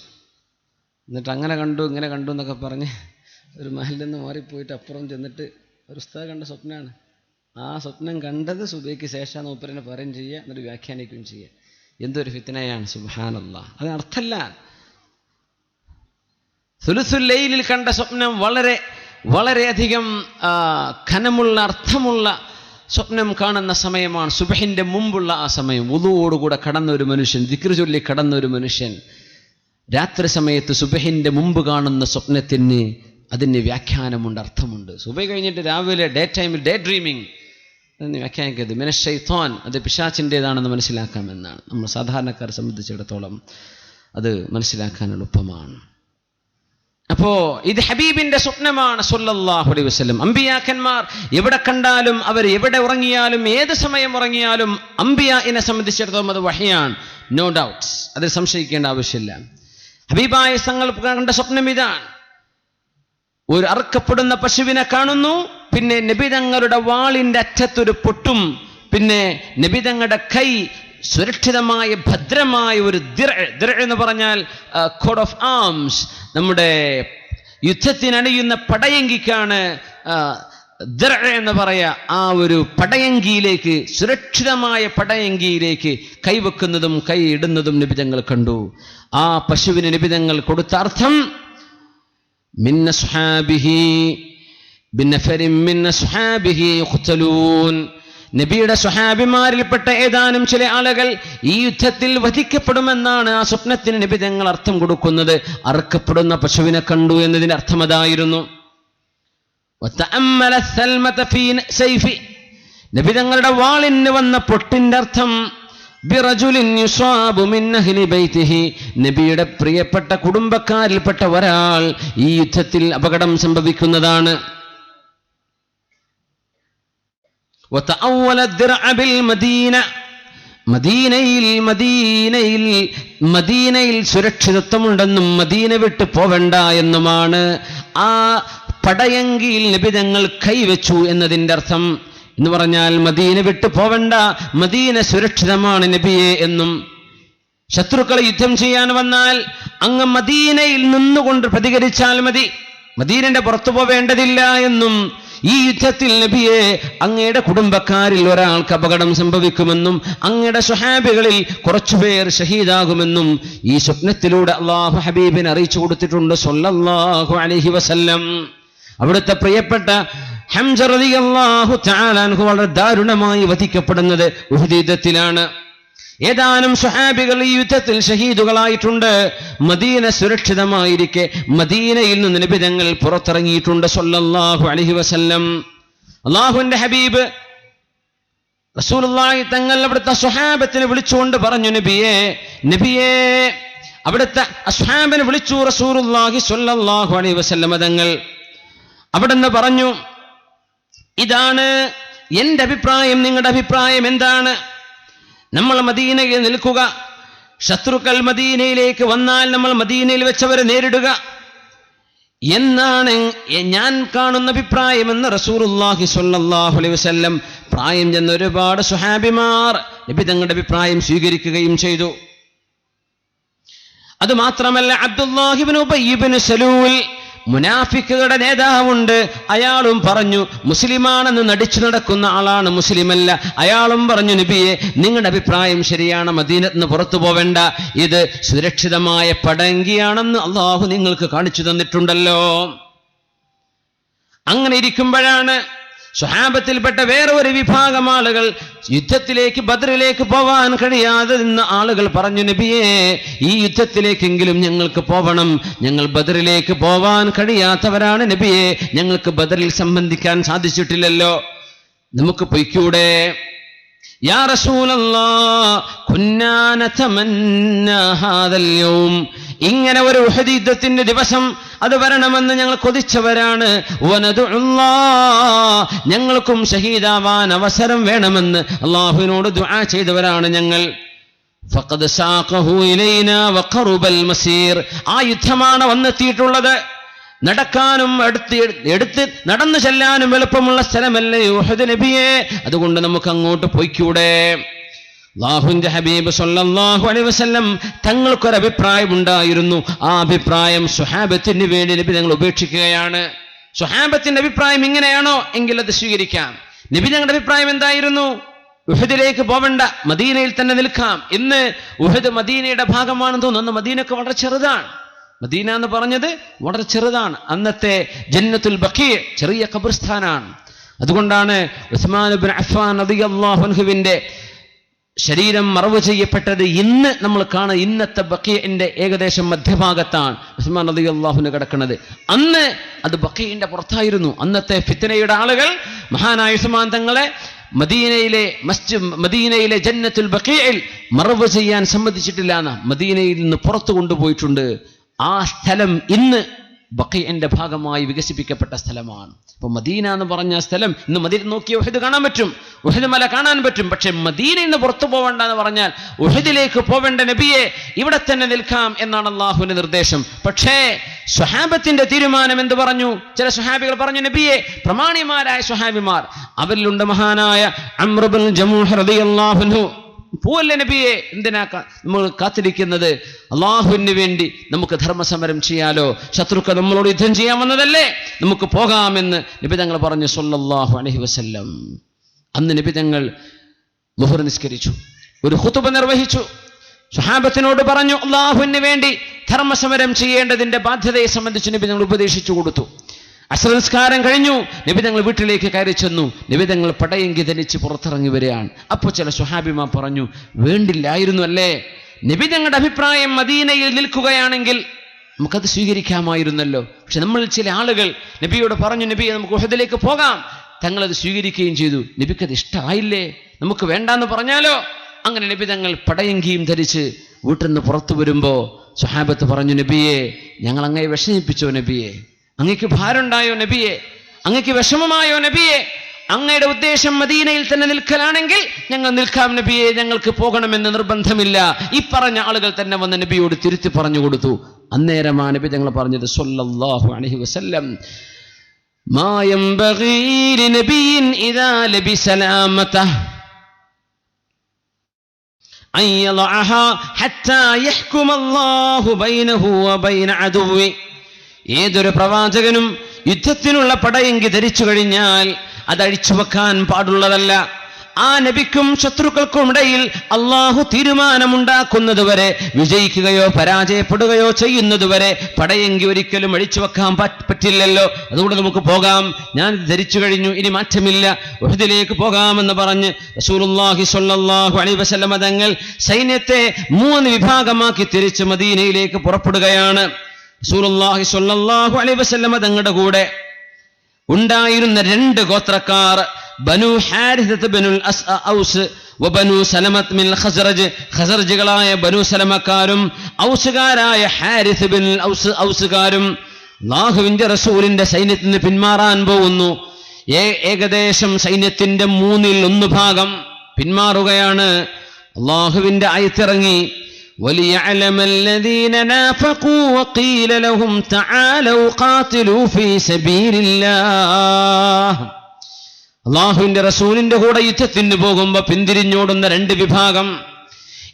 എന്നിട്ട് അങ്ങനെ കണ്ടു ഇങ്ങനെ കണ്ടു എന്നൊക്കെ പറഞ്ഞ് ഒരു മഹലിൽ നിന്ന് മാറിപ്പോയിട്ട് അപ്പുറം ചെന്നിട്ട് ഒരു ഉസ്താദ് കണ്ട സ്വപ്നമാണ്. ആ സ്വപ്നം കണ്ടത് സുബൈക്ക് ശേഷം മൂപ്പരനെ പറയും ചെയ്യുക, എന്നിട്ട് വ്യാഖ്യാനിക്കുകയും ചെയ്യുക. എന്തൊരു ഫിത്നയാണ്! സുബ്ഹാനല്ലാഹ്, അത് അർത്ഥമല്ല. സുലുസുൽ ലൈലിൽ കണ്ട സ്വപ്നം വളരെയധികം ഘനമുള്ള അർത്ഥമുള്ള സ്വപ്നം കാണുന്ന സമയമാണ്. സുബഹിന്റെ മുമ്പുള്ള ആ സമയം, വുളുവോടുകൂടെ കടന്ന ഒരു മനുഷ്യൻ, ദിക്ർ ചൊല്ലി കടന്ന ഒരു മനുഷ്യൻ, രാത്രി സമയത്ത് സുബഹിന്റെ മുമ്പ് കാണുന്ന സ്വപ്നത്തിന് അതിന് വ്യാഖ്യാനമുണ്ട്, അർത്ഥമുണ്ട്. സുബഹി കഴിഞ്ഞിട്ട് രാവിലെ ഡേ ടൈമിൽ ഡേ ഡ്രീമിങ് അതിന് വ്യാഖ്യാനിക്കരുത്. മിനശ് ശൈത്വാൻ, അത് പിശാചിൻ്റെതാണെന്ന് മനസ്സിലാക്കാമെന്നാണ്. നമ്മൾ സാധാരണക്കാരെ സംബന്ധിച്ചിടത്തോളം അത് മനസ്സിലാക്കാൻ എളുപ്പമാണ്. അപ്പോ ഇത് ഹബീബിന്റെ സ്വപ്നമാണ് സ്വല്ലല്ലാഹു അലൈഹി വസല്ലം. അമ്പിയാക്കന്മാർ എവിടെ കണ്ടാലും, അവർ എവിടെ ഉറങ്ങിയാലും, ഏത് സമയം ഉറങ്ങിയാലും അമ്പിയാഇനെ സംബന്ധിച്ചിടത്തോളം അത് വഹ്യാണ്, നോ ഡൗട്ട്സ്, അത് സംശയിക്കേണ്ട ആവശ്യമില്ല. ഹബീബായ തങ്ങൾ കണ്ട സ്വപ്നം ഇതാണ്. ഒരു അറുക്കപ്പെടുന്ന പശുവിനെ കാണുന്നു, പിന്നെ നബിതങ്ങളുടെ വാളിന്റെ അറ്റത്തൊരു പൊട്ടും, പിന്നെ നബിതങ്ങളുടെ കൈ സുരക്ഷിതമായ ഭദ്രമായ ഒരു ദിർ എന്ന് പറഞ്ഞാൽ കോഡ് ഓഫ് ആംസ്, നമ്മുടെ യുദ്ധത്തിനണിയുന്ന പടയങ്കിക്കാണ് ദിർ എന്ന് പറയാ. ആ ഒരു പടയങ്കിയിലേക്ക്, സുരക്ഷിതമായ പടയങ്കിയിലേക്ക് കൈവെക്കുന്നതും കൈ ഇടുന്നതും നബിതങ്ങൾ കണ്ടു. ആ പശുവിന് നബിതങ്ങൾ കൊടുത്ത അർത്ഥം മിൻ അസ്ഹാബിഹി ബിനഫരിൻ മിൻ അസ്ഹാബിഹി യുഖ്തലൂൻ, നബിയുടെ സ്വഹാബിമാരിൽപ്പെട്ട ഏതാനും ചില ആളുകൾ ഈ യുദ്ധത്തിൽ വധിക്കപ്പെടുമെന്നാണ് ആ സ്വപ്നത്തിന് നബി തങ്ങൾ അർത്ഥം കൊടുക്കുന്നത്. അറുക്കപ്പെടുന്ന പശുവിനെ കണ്ടു എന്നതിന്റെ അർത്ഥം അതായിരുന്നു. നബി തങ്ങളുടെ വാളിന് വന്ന പൊട്ടിന്റെ അർത്ഥം നബിയുടെ പ്രിയപ്പെട്ട കുടുംബക്കാരിൽപ്പെട്ട ഒരാൾ ഈ യുദ്ധത്തിൽ അപകടം സംഭവിക്കുന്നതാണ്. മദീനയിൽ സുരക്ഷിതത്വമുണ്ടെന്നും മദീന വിട്ട് പോവണ്ട എന്നുമാണ് ആ പടയങ്കിയിൽ നബി തങ്ങൾ കൈവച്ചു എന്നതിൻ്റെ അർത്ഥം. എന്ന് പറഞ്ഞാൽ മദീന വിട്ട് പോവണ്ട, മദീന സുരക്ഷിതമാണ് നബിയെ എന്നും. ശത്രുക്കളെ യുദ്ധം ചെയ്യാൻ വന്നാൽ അങ്ങ് മദീനയിൽ നിന്നുകൊണ്ട് പ്രതികരിച്ചാൽ മതി, മദീനന്റെ പുറത്തു പോവേണ്ടതില്ല എന്നും. ഈ യുദ്ധത്തിൽ നബിയെ അങ്ങയുടെ കുടുംബക്കാരിൽ ഒരാൾക്ക് അപകടം സംഭവിക്കുമെന്നും അങ്ങയുടെ സ്വഹാബികളിൽ കുറച്ചുപേർ ഷഹീദാകുമെന്നും ഈ സ്വപ്നത്തിലൂടെ അല്ലാഹു ഹബീബിനെ അറിയിച്ചു കൊടുത്തിട്ടുണ്ട് സ്വല്ലല്ലാഹു അലൈഹി വസല്ലം. അവിടുത്തെ പ്രിയപ്പെട്ട ഹംസ റളിയല്ലാഹു തആല അൻഹു വളരെ ദാരുണമായി വധിക്കപ്പെടുന്നത് ഉഹദ് യുദ്ധത്തിലാണ്. ഏതാനും സ്വഹാബികൾ ഈ യുദ്ധത്തിൽ ഷഹീദുകളായിട്ടുണ്ട്. മദീന സുരക്ഷിതമായിരിക്കെ മദീനയിൽ നിന്ന് നബി തങ്ങൾ പുറത്തിറങ്ങിയിട്ടുണ്ട് സ്വല്ലല്ലാഹു അലൈഹി വസല്ലം. അല്ലാഹുവിന്റെ ഹബീബ് റസൂലുള്ളാഹി തങ്ങൾ അവിടുത്തെ സ്വഹാബത്തിനെ വിളിച്ചുകൊണ്ട് പറഞ്ഞു, നബിയേ അവിടുത്തെ അസ്ഹാബിനെ വിളിച്ചു റസൂലുള്ളാഹി സ്വല്ലല്ലാഹു അലൈഹി വസല്ലം തങ്ങൾ. അവിടുന്ന് പറഞ്ഞു, ഇതാണ് എന്റെ അഭിപ്രായം, നിങ്ങളുടെ അഭിപ്രായം എന്താണ്? നമ്മൾ മദീനയിൽ നിൽക്കുക, ശത്രുക്കൾ മദീനയിലേക്ക് വന്നാൽ നമ്മൾ മദീനയിൽ വെച്ചവരെ നേരിടുക എന്നാണ് ഞാൻ കാണുന്ന അഭിപ്രായമെന്ന് റസൂലുള്ളാഹി സ്വല്ലല്ലാഹു അലൈഹി വസല്ലം പ്രായം ചെന്ന ഒരുപാട് സ്വഹാബിമാർ നബി തങ്ങളുടെ അഭിപ്രായം സ്വീകരിക്കുകയും ചെയ്തു. അതുമാത്രമല്ല, അബ്ദുല്ലാഹി ഇബ്നു ഉബയ്യ് ഇബ്നു സലൂൽ മുനാഫിക്കുകളുടെ നേതാവുണ്ട്, അയാളും പറഞ്ഞു, മുസ്ലിമാണെന്ന് നടിച്ചു നടക്കുന്ന ആളാണ്, മുസ്ലിമല്ല. അയാളും പറഞ്ഞു, നബിയെ നിങ്ങളുടെ അഭിപ്രായം ശരിയാണ്, മദീനത്ത് നിന്ന് പുറത്തു പോവേണ്ട, ഇത് സുരക്ഷിതമായ പടങ്കിയാണെന്ന് അള്ളാഹു നിങ്ങൾക്ക് കാണിച്ചു തന്നിട്ടുണ്ടല്ലോ. അങ്ങനെ ഇരിക്കുമ്പോഴാണ് സ്വഹാബത്തിൽപ്പെട്ട വേറെ ഒരു വിഭാഗം ആളുകൾ യുദ്ധത്തിലേക്ക്, ബദറിലേക്ക് പോവാൻ കഴിയാതെ നിന്ന ആളുകൾ പറഞ്ഞു, നബിയേ ഈ യുദ്ധത്തിലേക്കെങ്കിലും ഞങ്ങൾക്ക് പോവണം, ഞങ്ങൾ ബദറിലേക്ക് പോവാൻ കഴിയാത്തവരാണ് നബിയേ, ഞങ്ങൾക്ക് ബദറിൽ സംബന്ധിക്കാൻ സാധിച്ചിട്ടില്ലല്ലോ, നമുക്ക് പൊയ്ക്കൂടെ? യാ റസൂലല്ലാഹ് കുന്നാ നതമന്നാ ഹാദൽ യൗം, ഇങ്ങനെ ഒരു ഉഹദ് യുദ്ധത്തിന്റെ ദിവസം അത് വരണമെന്ന് ഞങ്ങൾ കൊതിച്ചവരാണ്. വനദുല്ലാഹ്, ഞങ്ങൾക്കും ഷഹീദാവാൻ അവസരം വേണമെന്ന് അല്ലാഹുവിനോട് ദുആ ചെയ്തവരാണ് ഞങ്ങൾ. ഫഖദ് സാഖഹു ഇലൈനാ വഖറബൽ മസീർ, ആ യുദ്ധമാണ് വന്നെത്തിയിട്ടുള്ളത്. നടക്കാനും എടുത്ത് നടന്നു ചെല്ലാനും എളുപ്പമുള്ള സ്ഥലമല്ലേ ഉഹദ് നബിയെ, അതുകൊണ്ട് നമുക്ക് അങ്ങോട്ട് പോയിക്കൂടെ? അല്ലാഹുവിന്റെ ഹബീബ് സല്ലല്ലാഹു അലൈഹി വസല്ലം തങ്ങൾക്കൊരു അഭിപ്രായം ഉണ്ടായിരുന്നു. ആ അഭിപ്രായം സ്വഹാബത്തിന് വേണ്ടി നബി തങ്ങൾ ഉപേക്ഷിക്കുകയാണ്. സ്വഹാബത്തിന്റെ അഭിപ്രായം ഇങ്ങനെയാണോ എങ്കിൽ അത് സ്വീകരിക്കാം. നബി തങ്ങളുടെ അഭിപ്രായം എന്തായിരുന്നു? ഉഹദിലേക്ക് പോവണ്ട, മദീനയിൽ തന്നെ നിൽക്കാം. ഇന്ന് ഉഹദ് മദീനയുടെ ഭാഗമാണെന്ന് തോന്നുന്നു. മദീനയൊക്കെ വളരെ ചെറുതാണ്. മദീന എന്ന് പറഞ്ഞത് വളരെ ചെറുതാണ്. അന്നത്തെ ജന്നത്തുൽ ബഖീ ചെറിയ ഖബർസ്ഥാനാണ്. അതുകൊണ്ടാണ് ഉസ്മാൻ ഇബ്നു അഫ്ഫാൻ റളിയല്ലാഹു അൻഹുവിന്റെ ശരീരം മറവ് ചെയ്യപ്പെട്ടത് ഇന്ന് നമ്മൾ കാണുന്ന ഇന്നത്തെ ബഖീഇന്റെ ഏകദേശം മധ്യഭാഗത്താണ് ഉസ്മാൻ റളിയല്ലാഹു അൻഹു കിടക്കുന്നത്. അന്ന് അത് ബഖീഇന്റെ പുറത്തായിരുന്നു. അന്നത്തെ ഫിത്നയുടെ ആളുകൾ മഹാനായ ഉസ്മാൻ തങ്ങളെ മദീനയിലെ ജന്നത്തുൽ ബഖീഇൽ മറവ് ചെയ്യാൻ സമ്മതിച്ചിട്ടില്ല എന്ന് മദീനയിൽ നിന്ന് പുറത്തു കൊണ്ടുപോയിട്ടുണ്ട്. ആ സ്ഥലം ഇന്ന് ബഖീഇന്റെ ഭാഗമായി വികസിപ്പിക്കപ്പെട്ട സ്ഥലമാണ്. അപ്പൊ മദീന എന്ന് പറഞ്ഞ സ്ഥലം ഇന്ന് മദീന നോക്കിയ ഉഹദ് കാണാൻ പറ്റും, ഉഹദ് മല കാണാൻ പറ്റും. പക്ഷെ മദീനയിൽ നിന്ന് പുറത്തു പോവേണ്ട എന്ന് പറഞ്ഞാൽ ഉഹദിലേക്ക് പോവേണ്ട നബിയെ ഇവിടെ തന്നെ നിൽക്കാം എന്നാണ് അള്ളാഹുവിന്റെ നിർദ്ദേശം. പക്ഷേ സ്വഹാബത്തിന്റെ തീരുമാനം എന്ത് പറഞ്ഞു? ചില സ്വഹാബികൾ പറഞ്ഞു, നബിയെ പ്രമാണിമാരായ സ്വഹാബിമാർ, അവരിലുണ്ട് മഹാനായ അംർ ഇബ്നുൽ ജമൂഹ് റളിയല്ലാഹു അൻഹു. പോവല്ലേ നബിയെ, എന്തിനാ നമ്മൾ കാത്തിരിക്കുന്നത്? അള്ളാഹുവിന് വേണ്ടി നമുക്ക് ധർമ്മസമരം ചെയ്യാലോ, ശത്രുക്കൾ നമ്മളോട് യുദ്ധം ചെയ്യാൻ വന്നതല്ലേ, നമുക്ക് പോകാമെന്ന് നബി തങ്ങൾ പറഞ്ഞു സല്ലല്ലാഹു അലൈഹി വസല്ലം. അന്ന് നബി തങ്ങൾ ളുഹർ നിസ്കരിച്ചു, ഒരു ഖുതുബ നിർവഹിച്ചു, സ്വഹാബത്തിനോട് പറഞ്ഞു അള്ളാഹുവിന് വേണ്ടി ധർമ്മസമരം ചെയ്യേണ്ടതിന്റെ ബാധ്യതയെ സംബന്ധിച്ച് നബി തങ്ങൾ ഉപദേശിച്ചു കൊടുത്തു. അസ്ർ നിസ്കാരം കഴിഞ്ഞു, നബി തങ്ങൾ വീട്ടിലേക്ക് കയറി ചെന്നു. നബി തങ്ങൾ പടയങ്കി ധരിച്ച് പുറത്തിറങ്ങി വരികയാണ്. അപ്പോൾ ചില സ്വഹാബിമാർ പറഞ്ഞു, വേണ്ടില്ലായിരുന്നു അല്ലേ, നബി തങ്ങളുടെ അഭിപ്രായം മദീനയിൽ നിൽക്കുകയാണെങ്കിൽ നമുക്കത് സ്വീകരിക്കാമായിരുന്നല്ലോ. പക്ഷെ നമ്മൾ ചില ആളുകൾ നബിയോട് പറഞ്ഞു, നബിയെ നമുക്ക് ഉഹദിലേക്ക് പോകാം. തങ്ങളത് സ്വീകരിക്കുകയും ചെയ്തു. നബിക്കത് ഇഷ്ടമായില്ലേ, നമുക്ക് വേണ്ടാന്ന് പറഞ്ഞാലോ? അങ്ങനെ നബി തങ്ങൾ പടയങ്കിയും ധരിച്ച് വീട്ടിൽ നിന്ന് പുറത്തു വരുമ്പോ സ്വഹാബത്ത് പറഞ്ഞു, നബിയെ ഞങ്ങൾ അങ്ങയെ വിഷമിപ്പിച്ചോ നബിയെ, അങ്ങക്ക് ഭാരമുണ്ടായോ നബിയെ, അങ്ങക്ക് വിഷമമായോ നബിയെ? അങ്ങയുടെ ഉദ്ദേശം മദീനയിൽ തന്നെ നിൽക്കലാണെങ്കിൽ ഞങ്ങൾ നിൽക്കാം നബിയെ, ഞങ്ങൾക്ക് പോകണമെന്ന് നിർബന്ധമില്ല. ഈ പറഞ്ഞ ആളുകൾ തന്നെ വന്ന് നബിയോട് തിരുത്തി പറഞ്ഞു കൊടുത്തു. അന്നേരമാണ് നബി തങ്ങൾ പറഞ്ഞത് സല്ലല്ലാഹു അലൈഹി വസല്ലം, മാ യംബഗീ ലിനബിയ്യിൻ ഇദാ ലബിസ ലാമതഹു അൻ യളഅഹാ ഹത്താ യഹ്കുമ അല്ലാഹു ബൈനഹു വബൈന അദുവ്വി. ഏതൊരു പ്രവാചകനും യുദ്ധത്തിനുള്ള പടയങ്കി ധരിച്ചു കഴിഞ്ഞാൽ അതഴിച്ചു വെക്കാൻ പാടുള്ളതല്ല. ആ നബിക്കും ശത്രുക്കൾക്കും ഇടയിൽ അള്ളാഹു തീരുമാനമുണ്ടാക്കുന്നതുവരെ, വിജയിക്കുകയോ പരാജയപ്പെടുകയോ ചെയ്യുന്നതുവരെ പടയങ്കി ഒരിക്കലും അഴിച്ചു വെക്കാൻ പറ്റില്ലല്ലോ. അതുകൊണ്ട് നമുക്ക് പോകാം, ഞാൻ ധരിച്ചു കഴിഞ്ഞു, ഇനി മാറ്റമില്ല, ഉഹദിലേക്ക് പോകാമെന്ന് പറഞ്ഞ് റസൂലുള്ളാഹി സ്വല്ലല്ലാഹു അലൈഹി വസല്ലം തങ്ങൾ സൈന്യത്തെ 3 വിഭാഗമാക്കി തിരിച്ച് മദീനയിലേക്ക് പുറപ്പെടുകയാണ്. റസൂലുള്ളാഹി സ്വല്ലല്ലാഹു അലൈഹി വസല്ലം തങ്ങളുടെ കൂടെ ഉണ്ടായിരുന്ന 2 ഗോത്രക്കാർ ബനു ഹാരിസത്ത് ബനുൽ ഔസ് വബനു സലമത്ത് മിനൽ ഖസ്റജ്, ഖസ്റജുകളായ ബനു സലമക്കാരും ഔസുകാരായ ഹാരിസ് ബിനുൽ ഔസുകാരും അല്ലാഹുവിന്റെ റസൂലിന്റെ സൈന്യത്തിൽ നിന്ന് പിന്മാറാൻ പോകുന്നു. ഏകദേശം സൈന്യത്തിന്റെ 1/3 ഭാഗം പിന്മാറുകയാണ്. അല്ലാഹുവിന്റെ ആയത്തിറങ്ങി, وَلِيَعْلَمَ الَّذِينَ نَافَقُوا وَقِيلَ لَهُمْ تَعَالَوْا قَاتِلُوا فِي سَبِيلِ اللَّهِ. അല്ലാഹുവിന്റെ റസൂലിന്റെ കൂടെ യുദ്ധത്തിന് പോകുമ്പോൾ പിന്തിരിഞ്ഞോടുന്ന 2 വിഭാഗം.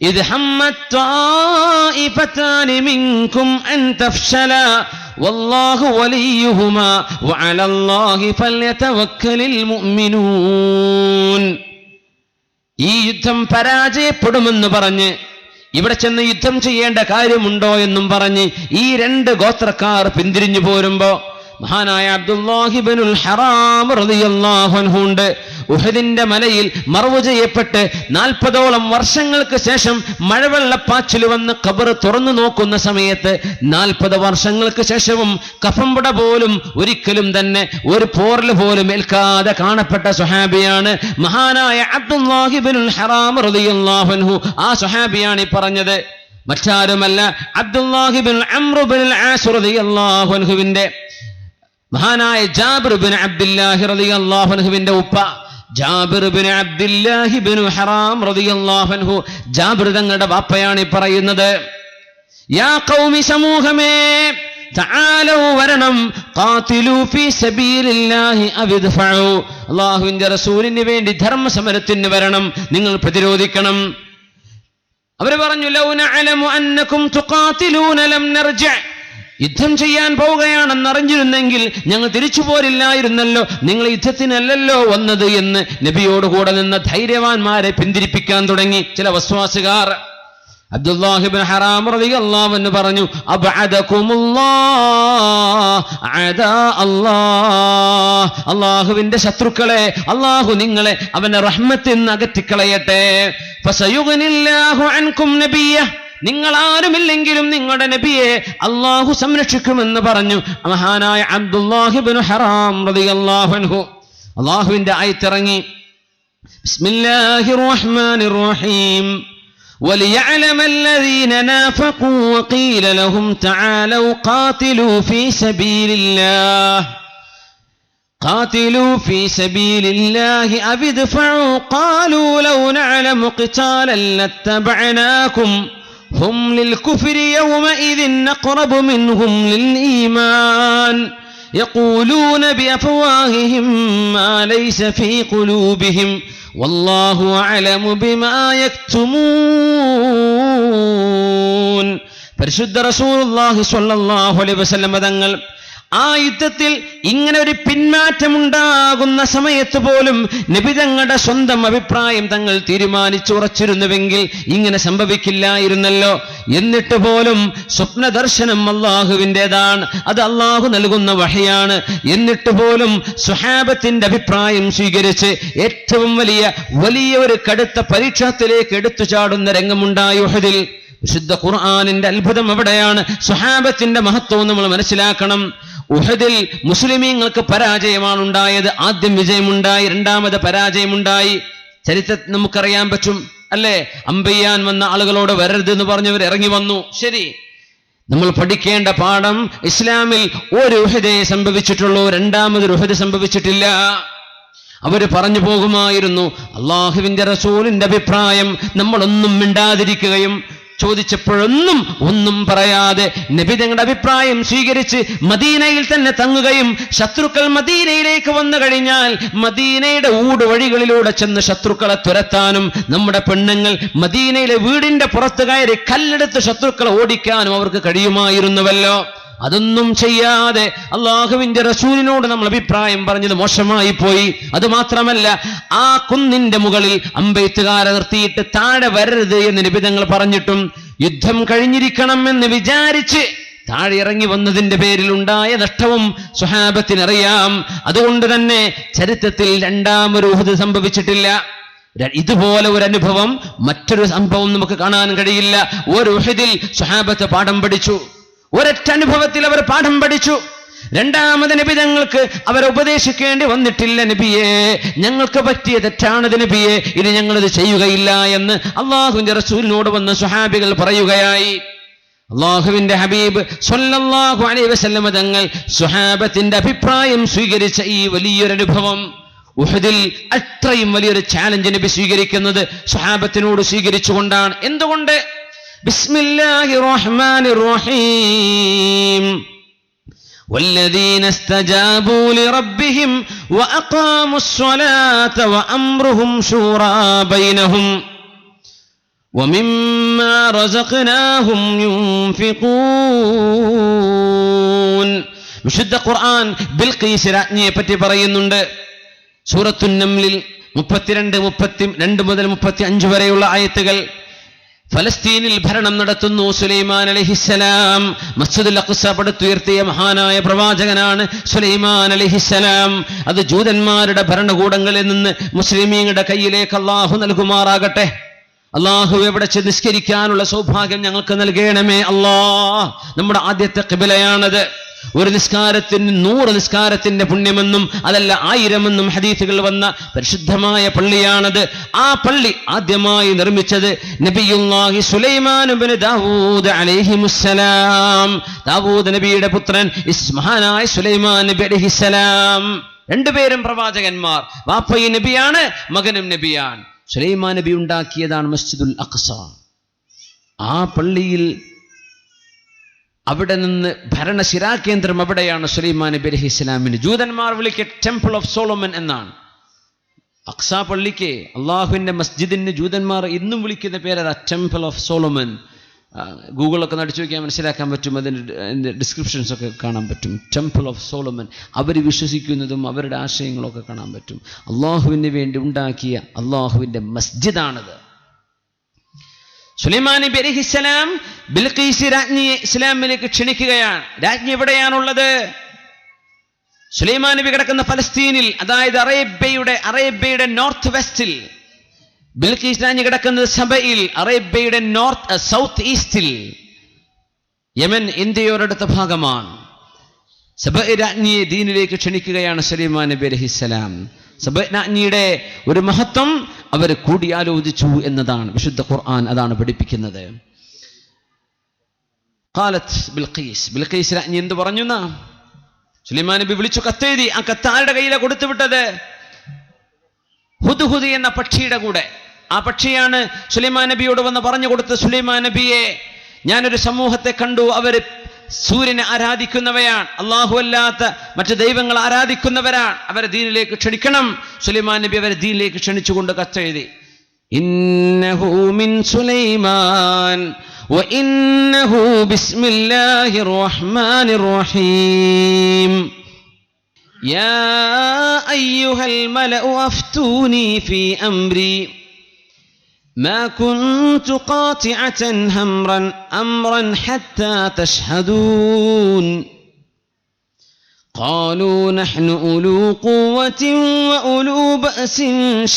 إِذْ هَمَّتْ طَائِفَتَانِ مِنكُمْ أَن تَفْشَلَا وَاللَّهُ وَلِيُّهُمَا وَعَلَى اللَّهِ فَلْيَتَوَكَّلِ الْمُؤْمِنُونَ. ഈ യുദ്ധം പരാജയപ്പെടുമെന്ന് പറഞ്ഞ് ഇവിടെ ചെന്ന് യുദ്ധം ചെയ്യേണ്ട കാര്യമുണ്ടോ എന്നും പറഞ്ഞ് ഈ 2 ഗോത്രക്കാർ പിന്തിരിഞ്ഞു പോരുമ്പോ മഹാനായ അബ്ദുല്ലാഹി ഇബ്നുൽ ഹറാം റളിയല്ലാഹു അൻഹു ഉണ്ട്. ഉഹദിന്റെ മലയിൽ മറവ് ചെയ്യപ്പെട്ട് 40ഓളം വർഷങ്ങൾക്ക് ശേഷം മഴവെള്ളപ്പാച്ചിൽ വന്ന് ഖബർ തുറന്നു നോക്കുന്ന സമയത്ത് 40 വർഷങ്ങൾക്ക് ശേഷവും കഫംപട പോലും ഒരിക്കലും തന്നെ ഒരു പോറൽ പോലും ഏൽക്കാതെ കാണപ്പെട്ട സ്വഹാബിയാണ് മഹാനായ അബ്ദുല്ലാഹി ഇബ്നുൽ ഹറാം റളിയല്ലാഹു അൻഹു. ആ സ്വഹാബിയാണ് ഈ പറഞ്ഞത്, മറ്റാരുമല്ല അബ്ദുല്ലാഹി ഇബ്നുൽ അംർ ഇബ്നുൽ ആസ് റളിയല്ലാഹു അൻഹുവിന്റെ മഹാനായ ജാബിർ ഇബ്നു അബ്ദുല്ലാഹി റളിയല്ലാഹു അൻഹുവിന്റെ ഉപ്പ ജാബിർ ഇബ്നു അബ്ദുല്ലാഹി ഇബ്നു ഹറാം റളിയല്ലാഹു അൻഹു. ജാബിർ തങ്ങളുടെ ബാപ്പയാണ് ഈ പറയുന്നത്, യാ ഖൗമി സമൂഹമേ, തആലൂ വരണം, ഖാതിലൂ ഫീ സബീലില്ലാഹി അവിദ്ഫഉ, അല്ലാഹുവിന്റെ റസൂലിന് വേണ്ടി ധർമ്മസമരത്തിന് വരണം, നിങ്ങൾ പ്രതിരോധിക്കണം. അവർ പറഞ്ഞു, ലൗ നഅലമു അന്നകും തുഖാതിലൂന ലം നർജഅ, യുദ്ധം ചെയ്യാൻ പോവുകയാണെന്ന് അറിഞ്ഞിരുന്നെങ്കിൽ ഞങ്ങൾ തിരിച്ചു പോരില്ലായിരുന്നല്ലോ, നിങ്ങൾ യുദ്ധത്തിനല്ലല്ലോ വന്നത് എന്ന് നബിയോട് കൂടെ നിന്ന ധൈര്യവാന്മാരെ പിന്തിരിപ്പിക്കാൻ തുടങ്ങി ചില വസ്വാസുകാർ. അബ്ദുല്ലാഹി ഇബ്നു ഹറാം റളിയല്ലാഹു അൻഹു പറഞ്ഞു, അബ്അദകുമുല്ലാഹ് അദാ അല്ലാഹ്, അല്ലാഹുവിന്റെ ശത്രുക്കളെ അല്ലാഹു നിങ്ങളെ അവന്റെ റഹ്മത്തിൽ നിന്ന് അകറ്റിക്കളയട്ടെ. ഫസയുഗ്നില്ലാഹു അൻകും നബിയ്യ, നിങ്ങൾ ആരുമില്ലെങ്കിലും നിങ്ങളുടെ നബിയെ അല്ലാഹു സംരക്ഷിക്കുമെന്ന് പറഞ്ഞു മഹാനായ അബ്ദുല്ലാഹി ഇബ്നു ഹറാം റളിയല്ലാഹു അൻഹു. അല്ലാഹുവിന്റെ ആയത്തിറങ്ങി, ബിസ്മില്ലാഹിർ റഹ്മാനിർ റഹീം, وَلِيَعْلَمَ الَّذِينَ نَافَقُوا وَقِيلَ لَهُمْ تَعَالَوْا قَاتِلُوا فِي سَبِيلِ اللَّهِ قَاتِلُوا فِي سَبِيلِ اللَّهِ أَوِ ادْفَعُوا قَالُوا لَوْ نَعْلَمُ قِتَالًا لَاتَّبَعْنَاكُمْ هُمْ لِلْكُفْرِ يَوْمَئِذٍ أَقْرَبُ مِنْهُمْ لِلْإِيمَانِ يَقُولُونَ بِأَفْوَاهِهِمْ مَا لَيْسَ فِي قُلُوبِهِمْ വല്ലാഹു അഅലമു ബിമാ യക്തുമൂൻ. പരിശുദ്ധ റസൂലുള്ളാഹി സ്വല്ലല്ലാഹു അലൈഹി വസല്ലം തങ്ങൾ ആ യുദ്ധത്തിൽ ഇങ്ങനെ ഒരു പിന്മാറ്റമുണ്ടാകുന്ന സമയത്ത് പോലും നബി തങ്ങളുടെ സ്വന്തം അഭിപ്രായം തങ്ങൾ തീരുമാനിച്ചുറച്ചിരുന്നുവെങ്കിൽ ഇങ്ങനെ സംഭവിക്കില്ലായിരുന്നല്ലോ. എന്നിട്ട് പോലും സ്വപ്ന ദർശനം അല്ലാഹുവിൻ്റെതാണ്, അത് അല്ലാഹു നൽകുന്ന വഹയാണ്. എന്നിട്ട് പോലും സ്വഹാബത്തിന്റെ അഭിപ്രായം സ്വീകരിച്ച് ഏറ്റവും വലിയ ഒരു കടുത്ത പരീക്ഷണത്തിലേക്ക് എടുത്തു ചാടുന്ന രംഗമുണ്ടായി ഉഹദിൽ. വിശുദ്ധ ഖുർആനിന്റെ അത്ഭുതം എവിടെയാണ്? സ്വഹാബത്തിന്റെ മഹത്വം നമ്മൾ മനസ്സിലാക്കണം. ഉഹദിൽ മുസ്ലിമീങ്ങൾക്ക് പരാജയമാണ് ഉണ്ടായത്. ആദ്യം വിജയമുണ്ടായി, രണ്ടാമത് പരാജയമുണ്ടായി. ചരിത്രം നമുക്കറിയാൻ പറ്റും അല്ലേ? അമ്പെയ്യാൻ വന്ന ആളുകളോട് വരരുത് എന്ന് പറഞ്ഞവർ ഇറങ്ങി വന്നു. ശരി, നമ്മൾ പഠിക്കേണ്ട പാഠം, ഇസ്ലാമിൽ ഒരു ഉഹദേ സംഭവിച്ചിട്ടുള്ളൂ, രണ്ടാമതൊരു ഉഹദ് സംഭവിച്ചിട്ടില്ല. അവര് പറഞ്ഞു പോകുമായിരുന്നു, അള്ളാഹുവിന്റെ റസൂലിന്റെ അഭിപ്രായം നമ്മളൊന്നും മിണ്ടാതിരിക്കുകയും ചോദിച്ചപ്പോഴൊന്നും ഒന്നും പറയാതെ നബി തങ്ങളുടെ അഭിപ്രായം സ്വീകരിച്ച് മദീനയിൽ തന്നെ തങ്ങുകയും ശത്രുക്കൾ മദീനയിലേക്ക് വന്നു കഴിഞ്ഞാൽ മദീനയുടെ ഊടുവഴികളിലൂടെ ചെന്ന് ശത്രുക്കളെ തുരത്താനും നമ്മുടെ പെണ്ണുങ്ങൾ മദീനയിലെ വീടിന്റെ പുറത്ത് കയറി കല്ലെടുത്ത് ശത്രുക്കളെ ഓടിക്കാനും അവർക്ക് കഴിയുമായിരുന്നുവല്ലോ. അതൊന്നും ചെയ്യാതെ അള്ളാഹുവിന്റെ റസൂലിനോട് നമ്മൾ അഭിപ്രായം പറഞ്ഞത് മോശമായി പോയി. അതുമാത്രമല്ല, ആ കുന്നിന്റെ മുകളിൽ അമ്പെയ്ത്തുകാരെ നിർത്തിയിട്ട് താഴെ വരരുത് എന്ന് നബി തങ്ങൾ പറഞ്ഞിട്ടും യുദ്ധം കഴിഞ്ഞിരിക്കണം എന്ന് വിചാരിച്ച് താഴെ ഇറങ്ങി വന്നതിന്റെ പേരിൽ ഉണ്ടായ നഷ്ടവും സ്വഹാബത്തിനറിയാം. അതുകൊണ്ട് തന്നെ ചരിത്രത്തിൽ രണ്ടാമൊരു ഉഹദ് സംഭവിച്ചിട്ടില്ല. ഇതുപോലെ ഒരു അനുഭവം, മറ്റൊരു സംഭവം നമുക്ക് കാണാൻ കഴിയില്ല. ഒരു ഉഹദിൽ സ്വഹാബത്ത് പാഠം പഠിച്ചു. ഒരൊറ്റ അനുഭവത്തിൽ അവർ പാഠം പഠിച്ചു. രണ്ടാമത് നബി തങ്ങൾക്ക് അവരെ ഉപദേശിക്കേണ്ടി വന്നിട്ടില്ല. നബിയെ, ഞങ്ങൾക്ക് പറ്റിയ തെറ്റാണത് നബിയെ, ഇനി ഞങ്ങളിത് ചെയ്യുകയില്ല എന്ന് അള്ളാഹുവിന്റെ റസൂലിനോട് വന്ന് സ്വഹാബികൾ പറയുകയായി. അള്ളാഹുവിന്റെ ഹബീബ് സ്വല്ലല്ലാഹു അലൈഹി വസല്ലം തങ്ങൾ സ്വഹാബത്തിന്റെ അഭിപ്രായം സ്വീകരിച്ച ഈ വലിയൊരു അനുഭവം, ഉഹദിൽ അത്രയും വലിയൊരു ചാലഞ്ച് നബി സ്വീകരിക്കുന്നത് സ്വഹാബത്തിനോട് സ്വീകരിച്ചുകൊണ്ടാണ്. എന്തുകൊണ്ട്? ബിസ്മില്ലാഹിർ റഹ്മാനിർ റഹീം والذين استجابوا لربهم وأقاموا الصلاة وأمرهم شورى بينهم ومما رزقناهم ينفقون. വിശുദ്ധ ഖുർആൻ ബിൽഖീസ് രാജ്ഞിയെ പറ്റി പറയുന്നുണ്ട്. സൂറത്തുൻ നംലിൽ 32, 32 മുതൽ 35 വരെയുള്ള ആയത്തുകൾ. ഫലസ്തീനിൽ ഭരണം നടത്തുന്നു സുലൈമാൻ അലൈഹിസ്സലാം. മസ്ജിദുൽ അഖ്സ പടുത്തുയർത്തിയ മഹാനായ പ്രവാചകനാണ് സുലൈമാൻ അലൈഹിസ്സലാം. അത് ജൂതന്മാരുടെ ഭരണകൂടങ്ങളിൽ നിന്ന് മുസ്ലിമീങ്ങളുടെ കയ്യിലേക്ക് അള്ളാഹു നൽകുമാറാകട്ടെ. അള്ളാഹു എവിടെ നിസ്കരിക്കാനുള്ള സൗഭാഗ്യം ഞങ്ങൾക്ക് നൽകണമേ അല്ലാഹ്. നമ്മുടെ ആദ്യത്തെ ഖിബലയാണത്. ഒരു നിസ്കാരത്തിന് 100 നിസ്കാരത്തിന്റെ പുണ്യമെന്നും അതല്ല 1000 ഹദീസുകൾ വന്ന പരിശുദ്ധമായ പള്ളിയാണത്. ആ പള്ളി ആദ്യമായി നിർമ്മിച്ചത് നബിയുല്ലാഹി സുലൈമാൻ ഇബ്നു ദാവൂദ് അലൈഹിമുസ്സലാം. ദാവൂദ് നബിയുടെ പുത്രൻ മഹാനായ സുലൈമാൻ നബി അലൈഹിസ്സലാം. രണ്ടുപേരും പ്രവാചകന്മാർ. വാപ്പയും നബിയാണ്, മകനും നബിയാണ്. സുലൈമാൻ നബി ഉണ്ടാക്കിയതാണ് മസ്ജിദുൽ അഖ്സ. ആ പള്ളിയിൽ അവിടെ നിന്ന് ഭരണശിരാകേന്ദ്രം അവിടെയാണ് സുലൈമാൻ നബി അലൈഹിസ്സലാമിന്. ജൂതന്മാർ വിളിക്കുക ടെമ്പിൾ ഓഫ് സോളമൻ എന്നാണ്. അഖ്സ പള്ളിക്ക്, അള്ളാഹുവിന്റെ മസ്ജിദിന് ജൂതന്മാർ ഇന്നും വിളിക്കുന്ന പേരതാ, ടെമ്പിൾ ഓഫ് സോളമൻ. ഗൂഗിളൊക്കെ നടിച്ചു നോക്കിയാൽ മനസ്സിലാക്കാൻ പറ്റും, അതിൻ്റെ ഡിസ്ക്രിപ്ഷൻസ് ഒക്കെ കാണാൻ പറ്റും. ടെമ്പിൾ ഓഫ് സോളമൻ, അവർ വിശ്വസിക്കുന്നതും അവരുടെ ആശയങ്ങളൊക്കെ കാണാൻ പറ്റും. അള്ളാഹുവിന് വേണ്ടി ഉണ്ടാക്കിയ അള്ളാഹുവിന്റെ മസ്ജിദാണത്. സുലൈമാൻ നബി അലൈഹിസ്സലാം ബിൽഖീസ് രാജ്ഞിയെ ഇസ്ലാമിലേക്ക് ക്ഷണിക്കുകയാണ്. രാജ്ഞി എവിടെയാണുള്ളത്? സുലൈമാൻ നബി കിടക്കുന്ന ഫലസ്തീനിൽ, അതായത് അറേബ്യയുടെ നോർത്ത് വെസ്റ്റിൽ. ബിൽഖീസ് രാജ്ഞി കിടക്കുന്നത് സബയിൽ, അറേബ്യയുടെ സൗത്ത് ഈസ്റ്റിൽ. യമൻ ഇന്ത്യയോടടുത്ത ഭാഗമാണ്. സബ രാജ്ഞിയെ ദീനിലേക്ക് ക്ഷണിക്കുകയാണ് സുലൈമാൻ നബി അലൈഹിസ്സലാം. സബ രാജ്ഞിയുടെ ഒരു മഹത്വം അവർ കൂടിയാലോചിച്ചു എന്നതാണ്. വിശുദ്ധ ഖുർആൻ അതാണ് പഠിപ്പിക്കുന്നത്. ബിൽഖീസ് രാജ്ഞി എന്ത് പറഞ്ഞു? സുലൈമാൻ നബി വിളിച്ചു കത്തെഴുതി. ആ കത്ത് ആരുടെ കയ്യിലാണ് കൊടുത്തുവിട്ടത്? ഹുദ്ഹുദ് എന്ന പക്ഷിയുടെ കൂടെ. ആ പക്ഷിയാണ് സുലൈമാൻ നബിയോട് വന്ന് പറഞ്ഞു കൊടുത്തത്, സുലൈമാൻ നബിയെ, ഞാനൊരു സമൂഹത്തെ കണ്ടു, അവര് സൂര്യനെ ആരാധിക്കുന്നവയാണ്, അല്ലാഹു അല്ലാത്ത മറ്റു ദൈവങ്ങൾ ആരാധിക്കുന്നവരാണ്, അവരെ ദീനിലേക്ക് ക്ഷണിക്കണം. സുലൈമാൻ നബി അവരെ ദീനിലേക്ക് ക്ഷണിച്ചുകൊണ്ട് കത്തെഴുതി. ഇന്നഹു മിൻ സുലൈമാൻ വ ഇന്നഹു ബിസ്മില്ലാഹിർ റഹ്മാനിർ റഹീം. യാ അയ്യുഹൽ മലഉ അഫ്തൂനി ഫീ അംരി ما كنت قاطعة أمرا حتى تشهدون. قالوا نحن أولو قوة وأولو بأس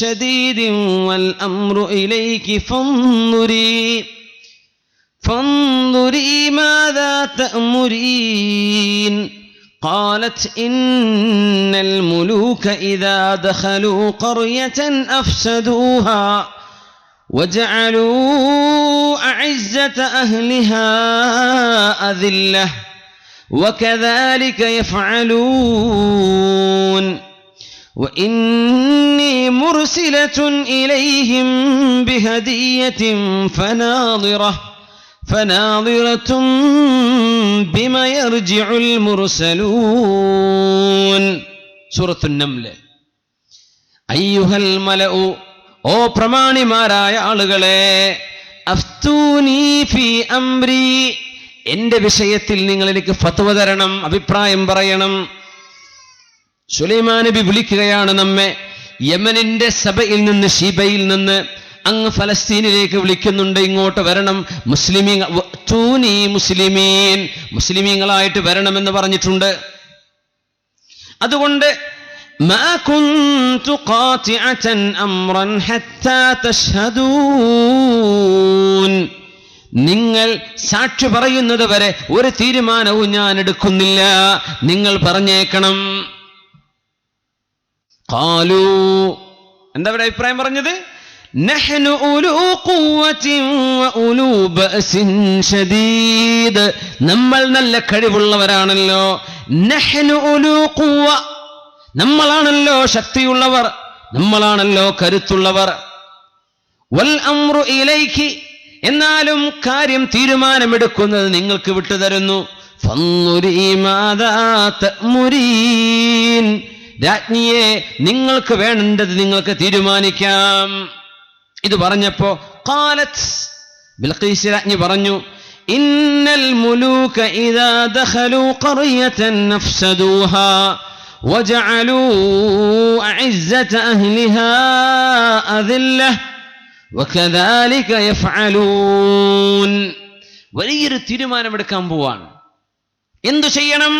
شديد والأمر إليك فانظري ماذا تأمرين. قالت إن الملوك إذا دخلوا قرية أفسدوها وجعلوا أعزة أهلها أذلة وكذلك يفعلون. وإني مرسلة إليهم بهدية فناظرة بما يرجع المرسلون. سورة النمل. أيها الملأ, ഓ പ്രമാണിമാരായ ആളുകളെ, അഫ്തൂനി ഫീ അംരി, എന്റെ വിഷയത്തിൽ നിങ്ങൾ എനിക്ക് ഫത്വ തരണം, അഭിപ്രായം പറയണം. സുലൈമാൻ നബി വിളിക്കുകയാണ് നമ്മെ. യമനിന്റെ സബയിൽ നിന്ന്, ഷീബയിൽ നിന്ന് അങ്ങ് ഫലസ്തീനിലേക്ക് വിളിക്കുന്നുണ്ട്, ഇങ്ങോട്ട് വരണം. മുസ്ലിമീങ്ങളായിട്ട് വരണമെന്ന് പറഞ്ഞിട്ടുണ്ട്. അതുകൊണ്ട് ما كنت قاطعة أمرا حتى تشهدون. നിങ്ങൾ സാക്ഷി പറയുന്നത് വരെ ഒരു തീരുമാനവും ഞാൻ എടുക്കുന്നില്ല, നിങ്ങൾ പറഞ്ഞേക്കണം. ഖാലൂ, എന്താ അവരുടെ അഭിപ്രായം പറഞ്ഞത്? നഹ്നു ഉലൂ ഖുവ്വത്തിൻ വഉലൂ ബഅസിൻ ശദീദ്, നമ്മൾ നല്ല കഴിവുള്ളവരാണല്ലോ. നഹ്നു ഉലൂ ഖുവ്വ, നമ്മളാണല്ലോ ശക്തിയുള്ളവർ, നമ്മളാണല്ലോ കരുത്തുള്ളവർ. വൽ അംറു ഇലൈകി, എന്നാലും കാര്യം തീരുമാനമെടുക്കുന്നത് നിങ്ങൾക്ക് വിട്ടുതരുന്നു. ഫൻദുരി മാദാ തഅ്മുരീൻ, രാജ്ഞിയെ നിങ്ങൾക്ക് വേണ്ടത് നിങ്ങൾക്ക് തീരുമാനിക്കാം. ഇത് പറഞ്ഞപ്പോ ഖാലത്ത്, ബിൽഖീസ് രാജ്ഞി പറഞ്ഞു, ഇന്നൽ മുലൂക ഇദാ ദഖലൂ ഖറിയതൻ നഫ്സദൂഹാ വജഅലൂ അഇസ്സത അഹ്ലിഹാ അദില്ല വകദാലിക യഫ്അലൂൻ. വലിയൊരു തീരുമാനമെടുക്കാൻ പോവാണ്. എന്തു ചെയ്യണം?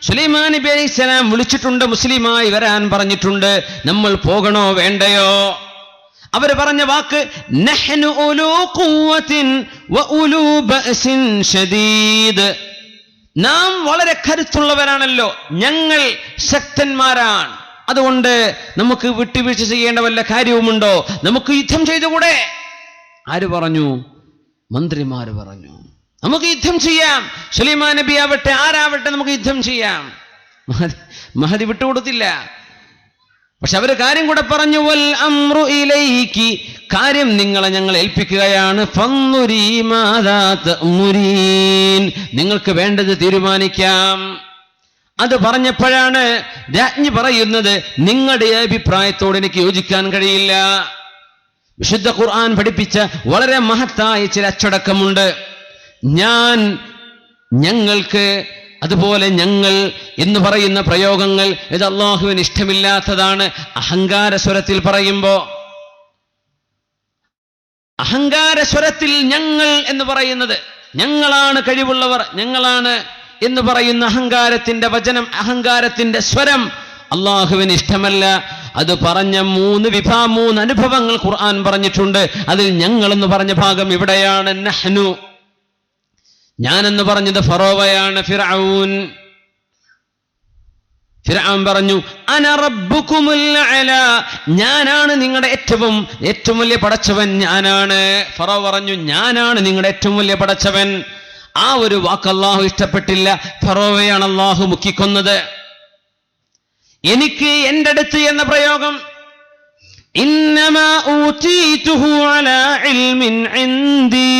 സുലൈമാൻ നബി അലൈഹിസ്സലാം വിളിച്ചിട്ടുണ്ട്, മുസ്ലിമായി വരാൻ പറഞ്ഞിട്ടുണ്ട്. നമ്മൾ പോകണോ വേണ്ടയോ? അവർ പറഞ്ഞ വാക്ക് നഹ്നു ഉലൂ ഖുവ്വത്തിൻ വഉലൂ ബഅസിൻ ശദീദ്, നാം വളരെ കരുത്തുള്ളവരാണല്ലോ, ഞങ്ങൾ ശക്തന്മാരാണ്, അതുകൊണ്ട് നമുക്ക് വിട്ടുവീഴ്ച ചെയ്യേണ്ട വല്ല കാര്യവുമുണ്ടോ? നമുക്ക് യുദ്ധം ചെയ്തുകൂടെ? ആര് പറഞ്ഞു? മന്ത്രിമാര് പറഞ്ഞു, നമുക്ക് യുദ്ധം ചെയ്യാം. സുലൈമാൻ നബി ആവട്ടെ ആരാവട്ടെ നമുക്ക് യുദ്ധം ചെയ്യാം. മഹദി വിട്ടുകൊടുത്തില്ല. പക്ഷെ അവര് കാര്യം കൂടെ പറഞ്ഞു, വൽ അംറു ഇലൈകി, കാര്യം നിങ്ങളെ ഞങ്ങൾ ഏൽപ്പിക്കുകയാണ്. ഫൻദുരി മാദാ തഅ്മുരീൻ, നിങ്ങൾക്ക് വേണ്ടത് തീരുമാനിക്കാം. അത് പറഞ്ഞപ്പോഴാണ് രാജ്ഞി പറയുന്നത്, നിങ്ങളുടെ അഭിപ്രായത്തോട് എനിക്ക് യോജിക്കാൻ കഴിയില്ല. വിശുദ്ധ ഖുർആൻ പഠിപ്പിച്ച വളരെ മഹത്തായ ചില അച്ചടക്കമുണ്ട്. ഞങ്ങൾക്ക്, അതുപോലെ ഞങ്ങൾ എന്ന് പറയുന്ന പ്രയോഗങ്ങൾ ഇത് അല്ലാഹുവിന് ഇഷ്ടമില്ലാത്തതാണ്. അഹങ്കാര സ്വരത്തിൽ പറയുമ്പോ, അഹങ്കാര സ്വരത്തിൽ ഞങ്ങൾ എന്ന് പറയുന്നത്, ഞങ്ങളാണ് കഴിവുള്ളവർ, ഞങ്ങളാണ് എന്ന് പറയുന്ന അഹങ്കാരത്തിന്റെ വചനം, അഹങ്കാരത്തിന്റെ സ്വരം അല്ലാഹുവിന് ഇഷ്ടമല്ല. അത് പറഞ്ഞ മൂന്ന് അനുഭവങ്ങൾ ഖുർആൻ പറഞ്ഞിട്ടുണ്ട്. അതിൽ ഞങ്ങൾ എന്ന് പറഞ്ഞ ഭാഗം ഇവിടെയാണ്. നഹ്നു, ഞാനെന്ന് പറഞ്ഞത് ഫറോവയാണ്, ഫിർഔൻ പറഞ്ഞു, അന റബ്ബുകുമുൽ അഅ്ലാ, ഞാനാണ് നിങ്ങളുടെ ഏറ്റവും വലിയ പടച്ചവൻ, ഞാനാണ്. ഫറോ പറഞ്ഞു, ഞാനാണ് നിങ്ങളുടെ ഏറ്റവും വലിയ പടച്ചവൻ. ആ ഒരു വാക്ക് അല്ലാഹു ഇഷ്ടപ്പെട്ടില്ല. ഫറോവയാണ് അല്ലാഹു മുക്കിക്കൊന്നത്. എനിക്ക് എൻ്റെ അടുത്ത് എന്ന പ്രയോഗം, ഇന്നമാ ഊതീതുഹു അലാ ഇൽമിൻ ഇൻദി.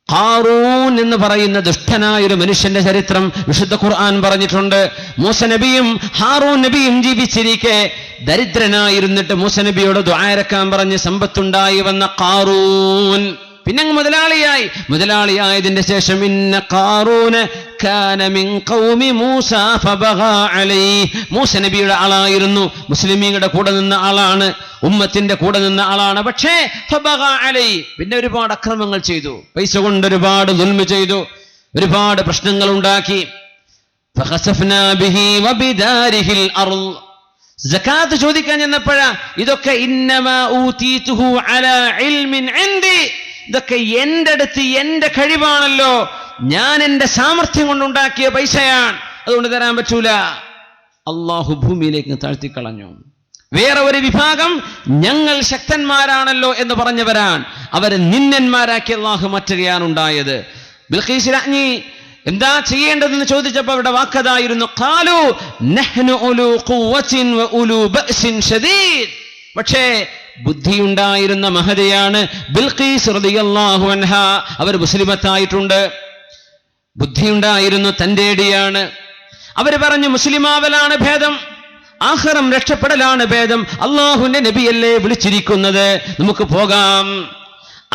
ഖാറൂൻ എന്ന് പറയുന്ന ദുഷ്ടനായൊരു മനുഷ്യന്റെ ചരിത്രം വിശുദ്ധ ഖുർആൻ പറഞ്ഞിട്ടുണ്ട്. മൂസ നബിയും ഹാറൂൻ നബിയും ജീവിച്ചിരിക്കെ ദരിദ്രനായിരുന്നിട്ട് മൂസ നബിയോട് ദുആ ഇറക്കാൻ പറഞ്ഞ് സമ്പത്തുണ്ടായി വന്ന ഖാറൂൻ പിന്നെ മുതലാളിയായതിന്റെ ശേഷം ഇന്ന ഖാറൂന കാന മിൻ ഖൗമി മൂസ ഫബഗാ അലൈഹി, മൂസ നബിയുടെ ആളായിരുന്നു, മുസ്ലിമീങ്ങളുടെ കൂടെ നിന്ന ആളാണ്, ഉമ്മത്തിന്റെ കൂടെ നിന്ന ആളാണ്. പക്ഷേ ഫബഗാ അലൈഹി, പിന്നെ ഒരുപാട് അക്രമങ്ങൾ ചെയ്തു, പൈസ കൊണ്ട് ഒരുപാട് ദുൽമ ചെയ്തു, ഒരുപാട് പ്രശ്നങ്ങൾ ഉണ്ടാക്കി. ഫഖസഫ്നാ ബിഹി വബിദാരിഹിൽ അർള്, സകാത്ത് ചോദിക്കാൻ ചെന്നപ്പോഴാ ഇതൊക്കെ ഇന്നമാ ഊതീതുഹു അലാ ഇൽമിൻ ഇൻദി, ഇതൊക്കെ എൻ്റെ അടുത്ത് എൻ്റെ കഴിവാണല്ലോ, ഞാൻ എൻ്റെ സാമർഥ്യം കൊണ്ടുണ്ടാക്കിയ പൈസയാണ്, അതുകൊണ്ട് തരാൻ പറ്റൂല. അള്ളാഹു ഭൂമിയിലേക്ക് താഴ്ത്തിക്കളഞ്ഞു. വേറെ ഒരു വിഭാഗം ഞങ്ങൾ ശക്തന്മാരാണല്ലോ എന്ന് പറഞ്ഞവരാണ്, അവരെ നിന്നന്മാരാക്കി അള്ളാഹു മാറ്റുകയാണ് ഉണ്ടായത്. ബിൽഖീസ് രാജ്ഞി എന്താ ചെയ്യേണ്ടതെന്ന് ചോദിച്ചപ്പോൾ അവരുടെ വാക്കതായിരുന്നു, ഖാലു നഹ്നു ഉലൂ ഖുവ്വത്തിൻ വ ഉലൂ ബഅസിൻ ശദീദ്. പക്ഷേ ബുദ്ധിയുണ്ടായിരുന്ന മഹദിയാണ് ബിൽഖീസ് റളിയല്ലാഹു അൻഹാ. അവർ മുസ്ലിമത്തായിട്ടുണ്ട്, ബുദ്ധിയുണ്ടായിരുന്നു, തന്റേടിയാണ്. അവർ പറഞ്ഞു, മുസ്ലിമാവലാണ് ഭേദം, ആഖിറം രക്ഷപ്പെടലാണ് ഭേദം, അള്ളാഹുവിന്റെ നബിയല്ലേ വിളിച്ചിരിക്കുന്നത്, നമുക്ക് പോകാം.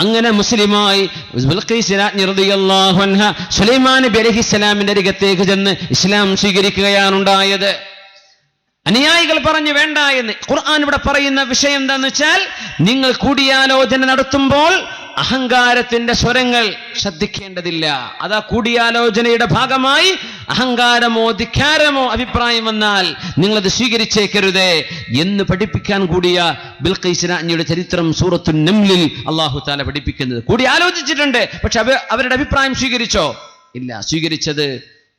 അങ്ങനെ മുസ്ലിമായി ബിൽഖീസ് രാജ്ഞി റളിയല്ലാഹു അൻഹ സുലൈമാൻ നബി അലൈഹിസ്സലാമിന്റെ അരികത്തേക്ക് ചെന്ന് ഇസ്ലാം സ്വീകരിക്കുകയാണ് ഉണ്ടായത്. അനുയായികൾ പറഞ്ഞു വേണ്ട എന്ന്. ഖുർആൻ ഇവിടെ പറയുന്ന വിഷയം എന്താന്ന് വെച്ചാൽ, നിങ്ങൾ കൂടിയാലോചന നടത്തുമ്പോൾ അഹങ്കാരത്തിന്റെ സ്വരങ്ങൾ ശ്രദ്ധിക്കേണ്ടതില്ല. അതാ കൂടിയാലോചനയുടെ ഭാഗമായി അഹങ്കാരമോ ധിക്കാരമോ അഭിപ്രായം വന്നാൽ നിങ്ങളത് സ്വീകരിച്ചേക്കരുതേ എന്ന് പഠിപ്പിക്കാൻ കൂടിയ ബിൽഖീസ് രാജ്ഞിയുടെ ചരിത്രം സൂറത്തുൻ നംലിൽ അല്ലാഹു തആല പഠിപ്പിക്കുന്നത്. കൂടി ആലോചിച്ചിട്ടുണ്ട്, പക്ഷെ അവരുടെ അഭിപ്രായം സ്വീകരിച്ചോ? ഇല്ല. സ്വീകരിച്ചത്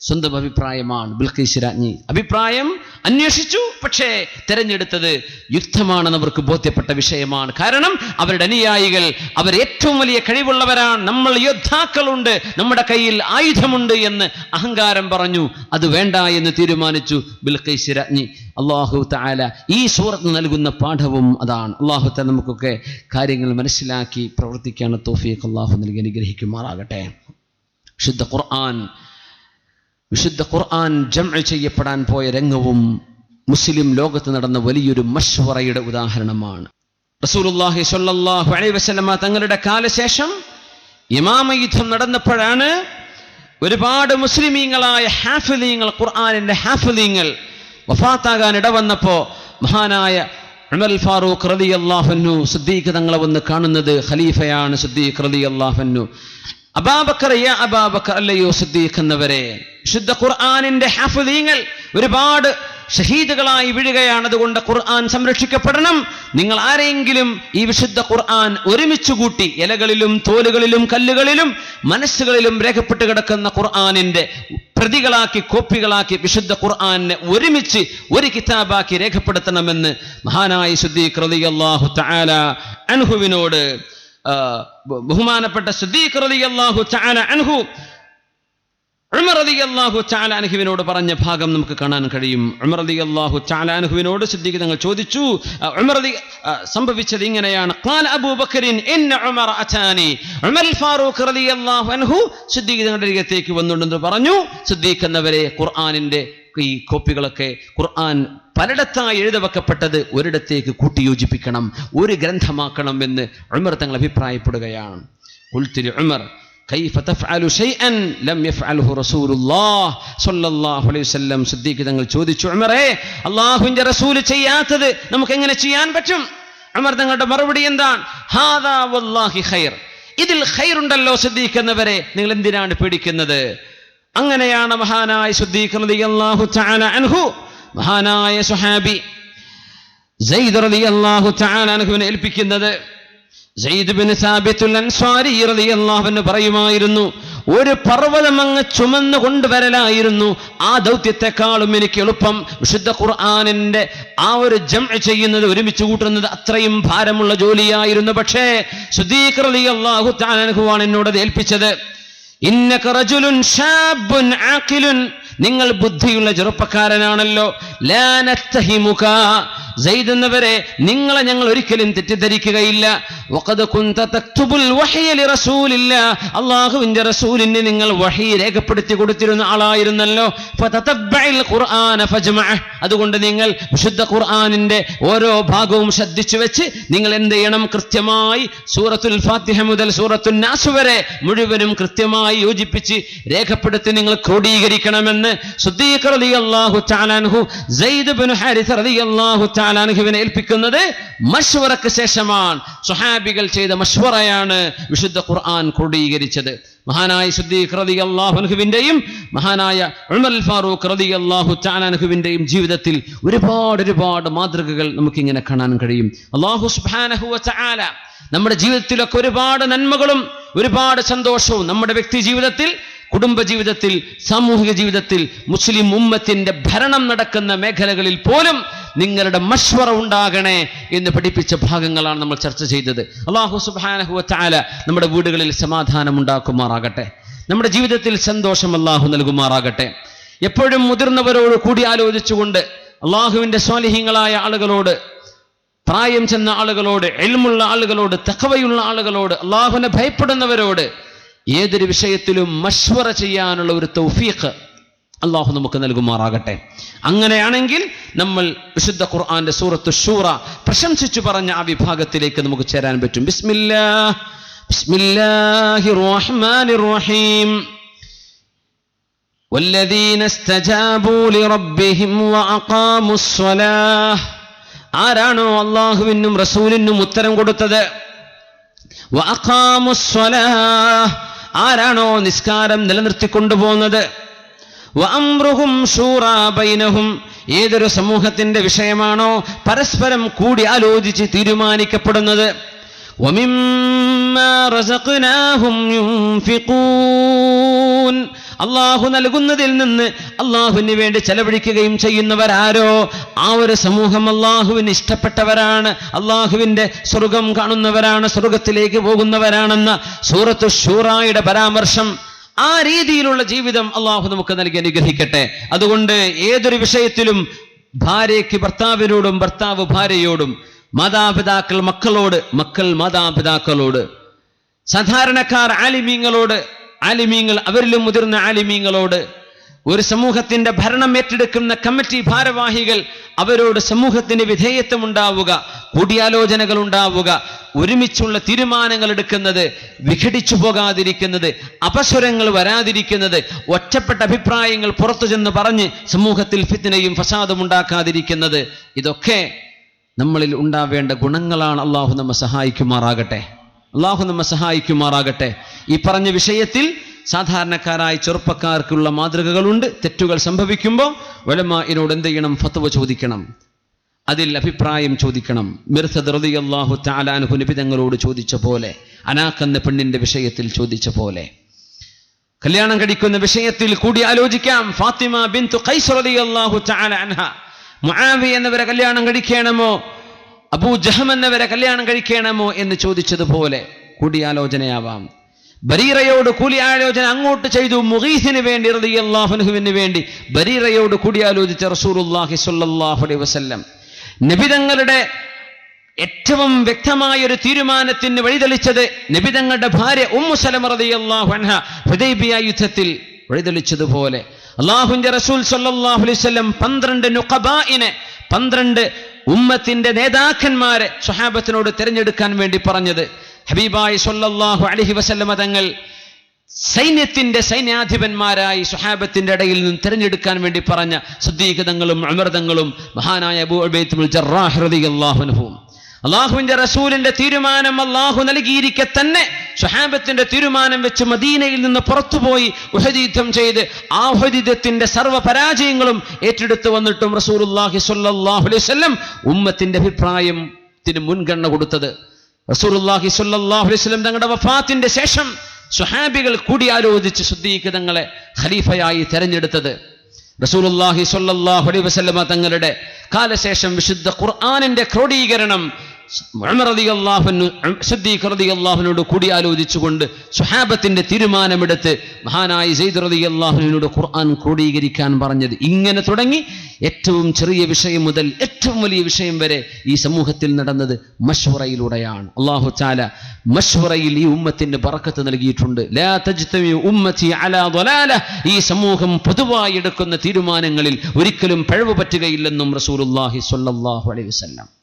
സ്വന്തം അഭിപ്രായമാണ്. ബിൽഖീസ് രാജ്ഞി അഭിപ്രായം അന്വേഷിച്ചു, പക്ഷേ തെരഞ്ഞെടുത്തത് യുക്തമാണെന്ന് അവർക്ക് ബോധ്യപ്പെട്ട വിഷയമാണ്. കാരണം അവരുടെ അനുയായികൾ അവർ ഏറ്റവും വലിയ കഴിവുള്ളവരാണ്, നമ്മൾ യോദ്ധാക്കളുണ്ട്, നമ്മുടെ കയ്യിൽ ആയുധമുണ്ട് എന്ന് അഹങ്കാരം പറഞ്ഞു. അത് വേണ്ട എന്ന് തീരുമാനിച്ചു ബിൽഖീസ് രാജ്ഞി. അല്ലാഹു തആല ഈ സൂറത്ത് നൽകുന്ന പാഠവും അതാണ്. അല്ലാഹു തആല നമുക്കൊക്കെ കാര്യങ്ങൾ മനസ്സിലാക്കി പ്രവർത്തിക്കാൻ തൗഫീഖ് അല്ലാഹു നൽകി അനുഗ്രഹിക്കുമാറാകട്ടെ. വിശുദ്ധ ഖുർആൻ ജംഅ് ചെയ്യപ്പെടാൻ പോയ രംഗവും മുസ്ലിം ലോകത്ത് നടന്ന വലിയൊരു മശ്വറയുടെ ഉദാഹരണമാണ്. റസൂലുള്ളാഹി സ്വല്ലല്ലാഹു അലൈഹി വസല്ലമ തങ്ങളുടെ കാലശേഷം ഇമാമ യുദ്ധം നടന്നപ്പോഴാണ് ഒരുപാട് മുസ്ലിമീങ്ങളായ ഹാഫിളീങ്ങൾ, ഖുർആനിന്റെ ഹാഫിളീങ്ങൾ വഫാത്താകാൻ ഇടവന്നപ്പോ മഹാനായ ഉമർ ഫാറൂഖ് റളിയല്ലാഹു അൻഹു സിദ്ദീഖ് തങ്ങളെ വന്ന് കാണുന്നത് ഖലീഫയാണ് സിദ്ദീഖ് റളിയല്ലാഹു അൻഹു. അബൂബക്കർ, യാ അബൂബക്കർ, അല്ലയോ സിദ്ദീഖ് എന്നവരെ, വിശുദ്ധ ഖുർആനിന്റെ ഹാഫിളീങ്ങൾ ഒരുപാട് ഷഹീദുകളായി വീഴുകയാണ്. അതുകൊണ്ട് ഖുർആൻ സംരക്ഷിക്കപ്പെടണം. നിങ്ങൾ ആരെങ്കിലും ഈ വിശുദ്ധ ഖുർആൻ ഒരുമിച്ച് കൂട്ടി ഇലകളിലും തോലുകളിലും കല്ലുകളിലും മനസ്സുകളിലും രേഖപ്പെട്ട് കിടക്കുന്ന ഖുർആനിന്റെ പ്രതികളാക്കി, കോപ്പികളാക്കി വിശുദ്ധ ഖുർആനെ ഒരുമിച്ച് ഒരു കിതാബാക്കി രേഖപ്പെടുത്തണമെന്ന് മഹാനായ സിദ്ദീഖ് റളിയല്ലാഹു തആല അൻഹുവിനോട് ബഹുമാനപ്പെട്ട സിദ്ദീഖ് റളിയല്ലാഹു തആല അൻഹു ഉമർ റളിയല്ലാഹു തആല അൻഹുവിനോട് പറഞ്ഞ ഭാഗം നമുക്ക് കാണാൻ കഴിയും. ഉമർ റളിയല്ലാഹു തആല അൻഹുവിനോട് സിദ്ദീഖ് തങ്ങൾ ചോദിച്ചു. സംഭവിച്ചത് ഇങ്ങനെയാണ്. ഖാല അബൂബക്കറിൻ ഇന്ന ഉമർ അതാനി. ഉമർ ഫാറൂഖ് റളിയല്ലാഹു അൻഹു സിദ്ദീഖ് തങ്ങളുടെ അരികത്തേക്ക് വന്നുകൊണ്ടെന്ന് പറഞ്ഞു, സിദ്ദീഖ് എന്നവരെ, ഖുർആനിന്റെ ഈ കോപ്പികളൊക്കെ ഖുർആൻ പലയിടത്തായി എഴുതവെക്കപ്പെട്ടത് ഒരിടത്തേക്ക് കൂട്ടിയോജിപ്പിക്കണം, ഒരു ഗ്രന്ഥമാക്കണം എന്ന് ഉമർ തങ്ങൾ അഭിപ്രായപ്പെടുകയാണ്. ഖുൽതു ഉമർ കൈഫ തഫ്അലു ശൈഅൻ ലം യഫ്അൽഹു റസൂലുള്ളാഹ് സ്വല്ലല്ലാഹു അലൈഹി വസല്ലം. സിദ്ദീഖ് തങ്ങൾ ചോദിച്ചു, ഉമറേ, അല്ലാഹുവിന്റെ റസൂൽ ചെയ്യാത്തത് നമുക്ക് എങ്ങനെ ചെയ്യാൻ പറ്റും? ഉമർ തങ്ങളുടെ മറുപടി എന്താണ്? ഹാദാ വല്ലാഹി ഖൈർ. ഇതിൽ ഖൈറുണ്ടല്ലോ സിദ്ദീഖ് എന്നവരെ, നിങ്ങൾ എന്തിനാണ് പേടിക്കുന്നത്? അങ്ങനെയാണ് മഹാനായ സിദ്ദീഖ് റളിയല്ലാഹു തആല അൻഹു മഹാനായ സ്വഹാബി സയ്യിദ് റളിയല്ലാഹു തആല അൻഹുവിനെ ഏൽപ്പിക്കുന്നത്. സയ്യിദ് ബിൻ സാബിത്തുൽ അൻസാരി റളിയല്ലാഹു അൻഹു പറയുമായിരുന്നു, ഒരു പർവ്വതം അങ്ങ് ചുമന്നു കൊണ്ടുവരലായിരുന്നു ആ ദൗത്യത്തെക്കാളും എനിക്ക് എളുപ്പം വിശുദ്ധ ഖുർആനിന്റെ ആ ഒരു ജംഅ് ചെയ്യുന്നത്, ഒരുമിച്ച് കൂട്ടുന്നത് അത്രയും ഭാരമുള്ള ജോലിയായിരുന്നു. പക്ഷേ സിദ്ദീഖ് റളിയല്ലാഹു തആല അൻഹുവാണ് എന്നോട് ഏൽപ്പിച്ചത്. ഇന്നക റജുലുൻ ശാബുൻ ആഖിലുൻ, നിങ്ങൾ ബുദ്ധിയുള്ള ചെറുപ്പക്കാരനാണല്ലോ. ലാ നത്തഹിമുക, സയ്യിദ് എന്നവരെ, നിങ്ങളെ ഞങ്ങൾ ഒരിക്കലും തെറ്റിദ്ധരിക്കുകയില്ല. വഖദ് കുൻത തക്തുബുൽ വഹ്യ ലിറസൂലില്ലാ, അല്ലാഹുവിന്റെ റസൂലിന് നിങ്ങൾ വഹി രേഖപ്പെടുത്തി കൊടുത്തിരുന്ന ആളായിരുന്നല്ലോ. ഫതതബ്ബഇൽ ഖുർആന ഫജ്മഅ, അതുകൊണ്ട് നിങ്ങൾ വിശുദ്ധ ഖുർആനിന്റെ ഓരോ ഭാഗവും ശ്രദ്ധിച്ചു വെച്ച് നിങ്ങൾ എന്ത് ചെയ്യണം? കൃത്യമായി സൂറത്തുൽ ഫാത്തിഹ മുതൽ സൂറത്തുൻ നാസ് വരെ മുഴുവനും കൃത്യമായി യോജിപ്പിച്ച് രേഖപ്പെടുത്തി നിങ്ങൾ ക്രോഡീകരിക്കണമെന്ന് സിദ്ദീഖ് റളിയല്ലാഹു തആല അൻഹു സയ്യിദ് ഇബ്നു ഹാരിസ റളിയല്ലാഹു തആല അൻഹുവിനെ ഏൽപ്പിക്കുന്നത് മശ്വറക്ക് ശേഷമാണ്. സ്വഹാബികൾ ചെയ്ത മശ്വറയാണ് വിശുദ്ധ ഖുർആൻ ക്രോഡീകരിച്ചത്. മഹാനായ സിദ്ദീഖ് റളിയല്ലാഹു അൻഹുവിന്റെയും മഹാനായ ഉമർ ഫാറൂഖ് റളിയല്ലാഹു തആല അൻഹുവിന്റെയും ജീവിതത്തിൽ ഒരുപാട് മാതൃകകൾ നമുക്കിങ്ങനെ കാണാൻ കഴിയും. അല്ലാഹു സുബ്ഹാനഹു വ തആല നമ്മുടെ ജീവിതത്തിലൊക്കെ ഒരുപാട് നന്മകളും ഒരുപാട് സന്തോഷവും നമ്മുടെ വ്യക്തി ജീവിതത്തിൽ, കുടുംബ ജീവിതത്തിൽ, സാമൂഹിക ജീവിതത്തിൽ, മുസ്ലിം ഉമ്മത്തിന്റെ ഭരണം നടക്കുന്ന മേഖലകളിൽ പോലും നിങ്ങളുടെ മശ്വറ ഉണ്ടാകണേ എന്ന് പഠിപ്പിച്ച ഭാഗങ്ങളാണ് നമ്മൾ ചർച്ച ചെയ്തത്. അല്ലാഹു സുബ്ഹാനഹു വ തആല നമ്മുടെ വീടുകളിൽ സമാധാനം ഉണ്ടാക്കുമാറാകട്ടെ, നമ്മുടെ ജീവിതത്തിൽ സന്തോഷം അല്ലാഹു നൽകുമാറാകട്ടെ. എപ്പോഴും മുതിർന്നവരോട് കൂടി ആലോചിച്ചുകൊണ്ട്, അല്ലാഹുവിന്റെ സ്വാലിഹീങ്ങളായ ആളുകളോട്, പ്രായം ചെന്ന ആളുകളോട്, ഇൽമുള്ള ആളുകളോട്, തഖ്വയുള്ള ആളുകളോട്, അല്ലാഹുവിനെ ഭയപ്പെടുന്നവരോട് ഏതൊരു വിഷയത്തിലും മശ്വറ ചെയ്യാനുള്ള ഒരു തൗഫീഖ് അല്ലാഹു നമുക്ക് നൽകുമാറാകട്ടെ. അങ്ങനെയാണെങ്കിൽ നമ്മൾ വിശുദ്ധ ഖുർആന്റെ സൂറത്തു ശൂറ പ്രശംസിച്ചു പറഞ്ഞ ആ വിഭാഗത്തിലേക്ക് നമുക്ക് ചേരാൻ പറ്റും. ബിസ്മില്ലാഹിർ റഹ്മാനിർ റഹീം. വല്ലദീന ഇസ്തജാബൂ ലിറബ്ബിഹിം വഅഖാമുസ് സ്വലാഹ്. ആരാണോ അല്ലാഹുവിനും റസൂലിനും ഉത്തരം കൊടുത്തത്, വഅഖാമുസ്സലാഹ്, ആരാണോ നിസ്കാരം നിലനിർത്തിക്കൊണ്ടുപോകുന്നത്, വഅംറുഹും ശൂറാ ബൈനഹും, ഏതൊരു സമൂഹത്തിന്റെ വിഷയമാണോ പരസ്പരം കൂടി ആലോചിച്ച് തീരുമാനിക്കപ്പെടുന്നത്, വമിമ്മാ റസഖ്നാഹും യുൻഫിഖൂൻ, അള്ളാഹു നൽകുന്നതിൽ നിന്ന് അള്ളാഹുവിന് വേണ്ടി ചെലവഴിക്കുകയും ചെയ്യുന്നവരാരോ ആ ഒരു സമൂഹം അള്ളാഹുവിന് ഇഷ്ടപ്പെട്ടവരാണ്, അള്ളാഹുവിന്റെ സ്വർഗം കാണുന്നവരാണ്, സ്വർഗത്തിലേക്ക് പോകുന്നവരാണെന്ന സൂറത്തു ശൂറായുടെ പരാമർശം. ആ രീതിയിലുള്ള ജീവിതം അള്ളാഹു നമുക്ക് നൽകി അനുഗ്രഹിക്കട്ടെ. അതുകൊണ്ട് ഏതൊരു വിഷയത്തിലും ഭാര്യയ്ക്ക് ഭർത്താവിനോടും, ഭർത്താവ് ഭാര്യയോടും, മാതാപിതാക്കൾ മക്കളോട്, മക്കൾ മാതാപിതാക്കളോട്, സാധാരണക്കാർ ആലിമീങ്ങളോട്, ആലിമീങ്ങൾ അവരിലും മുതിർന്ന ആലിമീങ്ങളോട്, ഒരു സമൂഹത്തിന്റെ ഭരണം ഏറ്റെടുക്കുന്ന കമ്മിറ്റി ഭാരവാഹികൾ അവരോട് സമൂഹത്തിന് വിധേയത്വം ഉണ്ടാവുക, കൂടിയാലോചനകൾ ഉണ്ടാവുക, ഒരുമിച്ചുള്ള തീരുമാനങ്ങൾ എടുക്കുന്നത്, വിഘടിച്ചു പോകാതിരിക്കുന്നത്, അപസ്വരങ്ങൾ വരാതിരിക്കുന്നത്, ഒറ്റപ്പെട്ട അഭിപ്രായങ്ങൾ പുറത്തു ചെന്ന് പറഞ്ഞ് സമൂഹത്തിൽ ഫിത്നയും ഫസാദും ഉണ്ടാക്കാതിരിക്കുന്നത്, ഇതൊക്കെ നമ്മളിൽ ഉണ്ടാവേണ്ട ഗുണങ്ങളാണ്. അള്ളാഹു നമ്മെ സഹായിക്കുമാറാകട്ടെ, അള്ളാഹു നമ്മെ സഹായിക്കുമാറാകട്ടെ. ഈ പറഞ്ഞ വിഷയത്തിൽ സാധാരണക്കാരായ ചെറുപ്പക്കാർക്കുള്ള മാതൃകകളുണ്ട്. തെറ്റുകൾ സംഭവിക്കുമ്പോൾ ഉലമാഇനോട് എന്ത് ചെയ്യണം? ഫത്വ ചോദിക്കണം, അതിൽ അഭിപ്രായം ചോദിക്കണം. മിർസദ് റളിയല്ലാഹു തആല അൻഹു നബി തങ്ങളോട് ചോദിച്ച പോലെ, അനാഖെന്ന പെണ്ണിന്റെ വിഷയത്തിൽ ചോദിച്ച പോലെ, കല്യാണം കഴിക്കുന്ന വിഷയത്തിൽ കൂടി ആലോചിക്കാം. ഫാത്തിമ ബിൻതു ഖൈസ് റളിയല്ലാഹു തആല അൻഹ, മുആവിയ എന്നവരെ കല്യാണം കഴിക്കണമോ, അബൂ ജഹം എന്നവരെ കല്യാണം കഴിക്കണമോ എന്ന് ചോദിച്ചതുപോലെ കൂടിയാലോചനയാവാം. ബരീറയോട് കൂടിയാലോചന അങ്ങോട്ട് ചെയ്തു. മുഗീസിന് വേണ്ടി റളിയല്ലാഹു അൻഹുവിന് വേണ്ടി ബരീറയോട് കൂടിയാലോചിച്ച റസൂലുള്ളാഹി സ്വല്ലല്ലാഹു അലൈഹി വസല്ലം നബിതങ്ങളുടെ ഏറ്റവും വ്യക്തമായ ഒരു തീരുമാനത്തിന് വഴിതെളിച്ചത് നബിതങ്ങളുടെ ഭാര്യ ഉമ്മു സലമ റളിയല്ലാഹു അൻഹ ഹുദൈബിയ യുദ്ധത്തിൽ വഴിതെളിച്ചതുപോലെ അല്ലാഹുവിന്റെ റസൂൽ സ്വല്ലല്ലാഹു അലൈഹി വസല്ലം 12 നുഖബാഇനെ, 12 ഉമ്മത്തിന്റെ നേതാക്കന്മാരെ സ്വഹാബത്തിനോട് തിരഞ്ഞെടുക്കാൻ വേണ്ടി പറഞ്ഞത്. ഹബീബായി സ്വല്ലല്ലാഹു അലൈഹി വസല്ലമ തങ്ങൾ സൈന്യത്തിന്റെ സൈന്യാധിപന്മാരായി സ്വഹാബത്തിന്റെ ഇടയിൽ നിന്ന് തിരഞ്ഞെടുക്കാൻ വേണ്ടി പറഞ്ഞ സിദ്ദീഖ് തങ്ങളും ഉമർ തങ്ങളും മഹാനായ അബൂ ഉബൈദ ബിൻ ജറാഹ് റളിയല്ലാഹു അൻഹു. അള്ളാഹുവിന്റെ റസൂലിന്റെ തീരുമാനം അള്ളാഹു നൽകിയിരിക്കെ തന്നെ സ്വഹാബത്തിന്റെ തീരുമാനം വെച്ച് മദീനയിൽ നിന്ന് പുറത്തുപോയി ഉഹദ് യുദ്ധം ചെയ്ത് ആ ഉഹദ് യുദ്ധത്തിന്റെ സർവ്വ പരാജയങ്ങളും ഏറ്റെടുത്ത് വന്നിട്ടും റസൂലുള്ളാഹി സ്വല്ലല്ലാഹു അലൈഹി വസല്ലം ഉമ്മത്തിന്റെ അഭിപ്രായത്തിന് മുൻഗണന കൊടുത്തത്. റസൂലുള്ളാഹി സ്വല്ലല്ലാഹു അലൈഹി വസല്ലം തങ്ങളുടെ വഫാത്തിന്റെ ശേഷം സ്വഹാബികൾ കൂടിയാലോചിച്ച് സിദ്ദീഖ് തങ്ങളെ ഖലീഫയായി തെരഞ്ഞെടുത്തത്. റസൂലുള്ളാഹി സ്വല്ലല്ലാഹു അലൈഹി വസല്ലമ തങ്ങളുടെ കാലശേഷം വിശുദ്ധ ഖുർആനിന്റെ ക്രോഡീകരണം ഉമർ റളിയല്ലാഹു അൻഹു സിദ്ദീഖ് റളിയല്ലാഹു അൻഹുവോട് കൂടിയാലോചിച്ചുകൊണ്ട് സ്വഹാബത്തിന്റെ തീരുമാനമെടുത്ത് മഹാനായ സെയ്ദ് റളിയല്ലാഹു അൻഹുവിനോട് ഖുർആൻ ക്രോഡീകരിക്കാൻ പറഞ്ഞത്. ഇങ്ങനെ തുടങ്ങി ഏറ്റവും ചെറിയ വിഷയം മുതൽ ഏറ്റവും വലിയ വിഷയം വരെ ഈ സമൂഹത്തിൽ നടന്നത് മശ്വറയിലൂടെയാണ്. അല്ലാഹു തആല മശ്വറയിൽ ഈ ഉമ്മത്തിന് ബറക്കത്ത് നൽകിയിട്ടുണ്ട്. ലാ തജ്തമി ഉമ്മത്തി അലാ ളലാല, ഈ സമൂഹം പൊതുവായി എടുക്കുന്ന തീരുമാനങ്ങളിൽ ഒരിക്കലും പിഴവ് പറ്റുകയില്ലെന്നും റസൂലുള്ളാഹി സ്വല്ലല്ലാഹു അലൈഹി വസല്ലം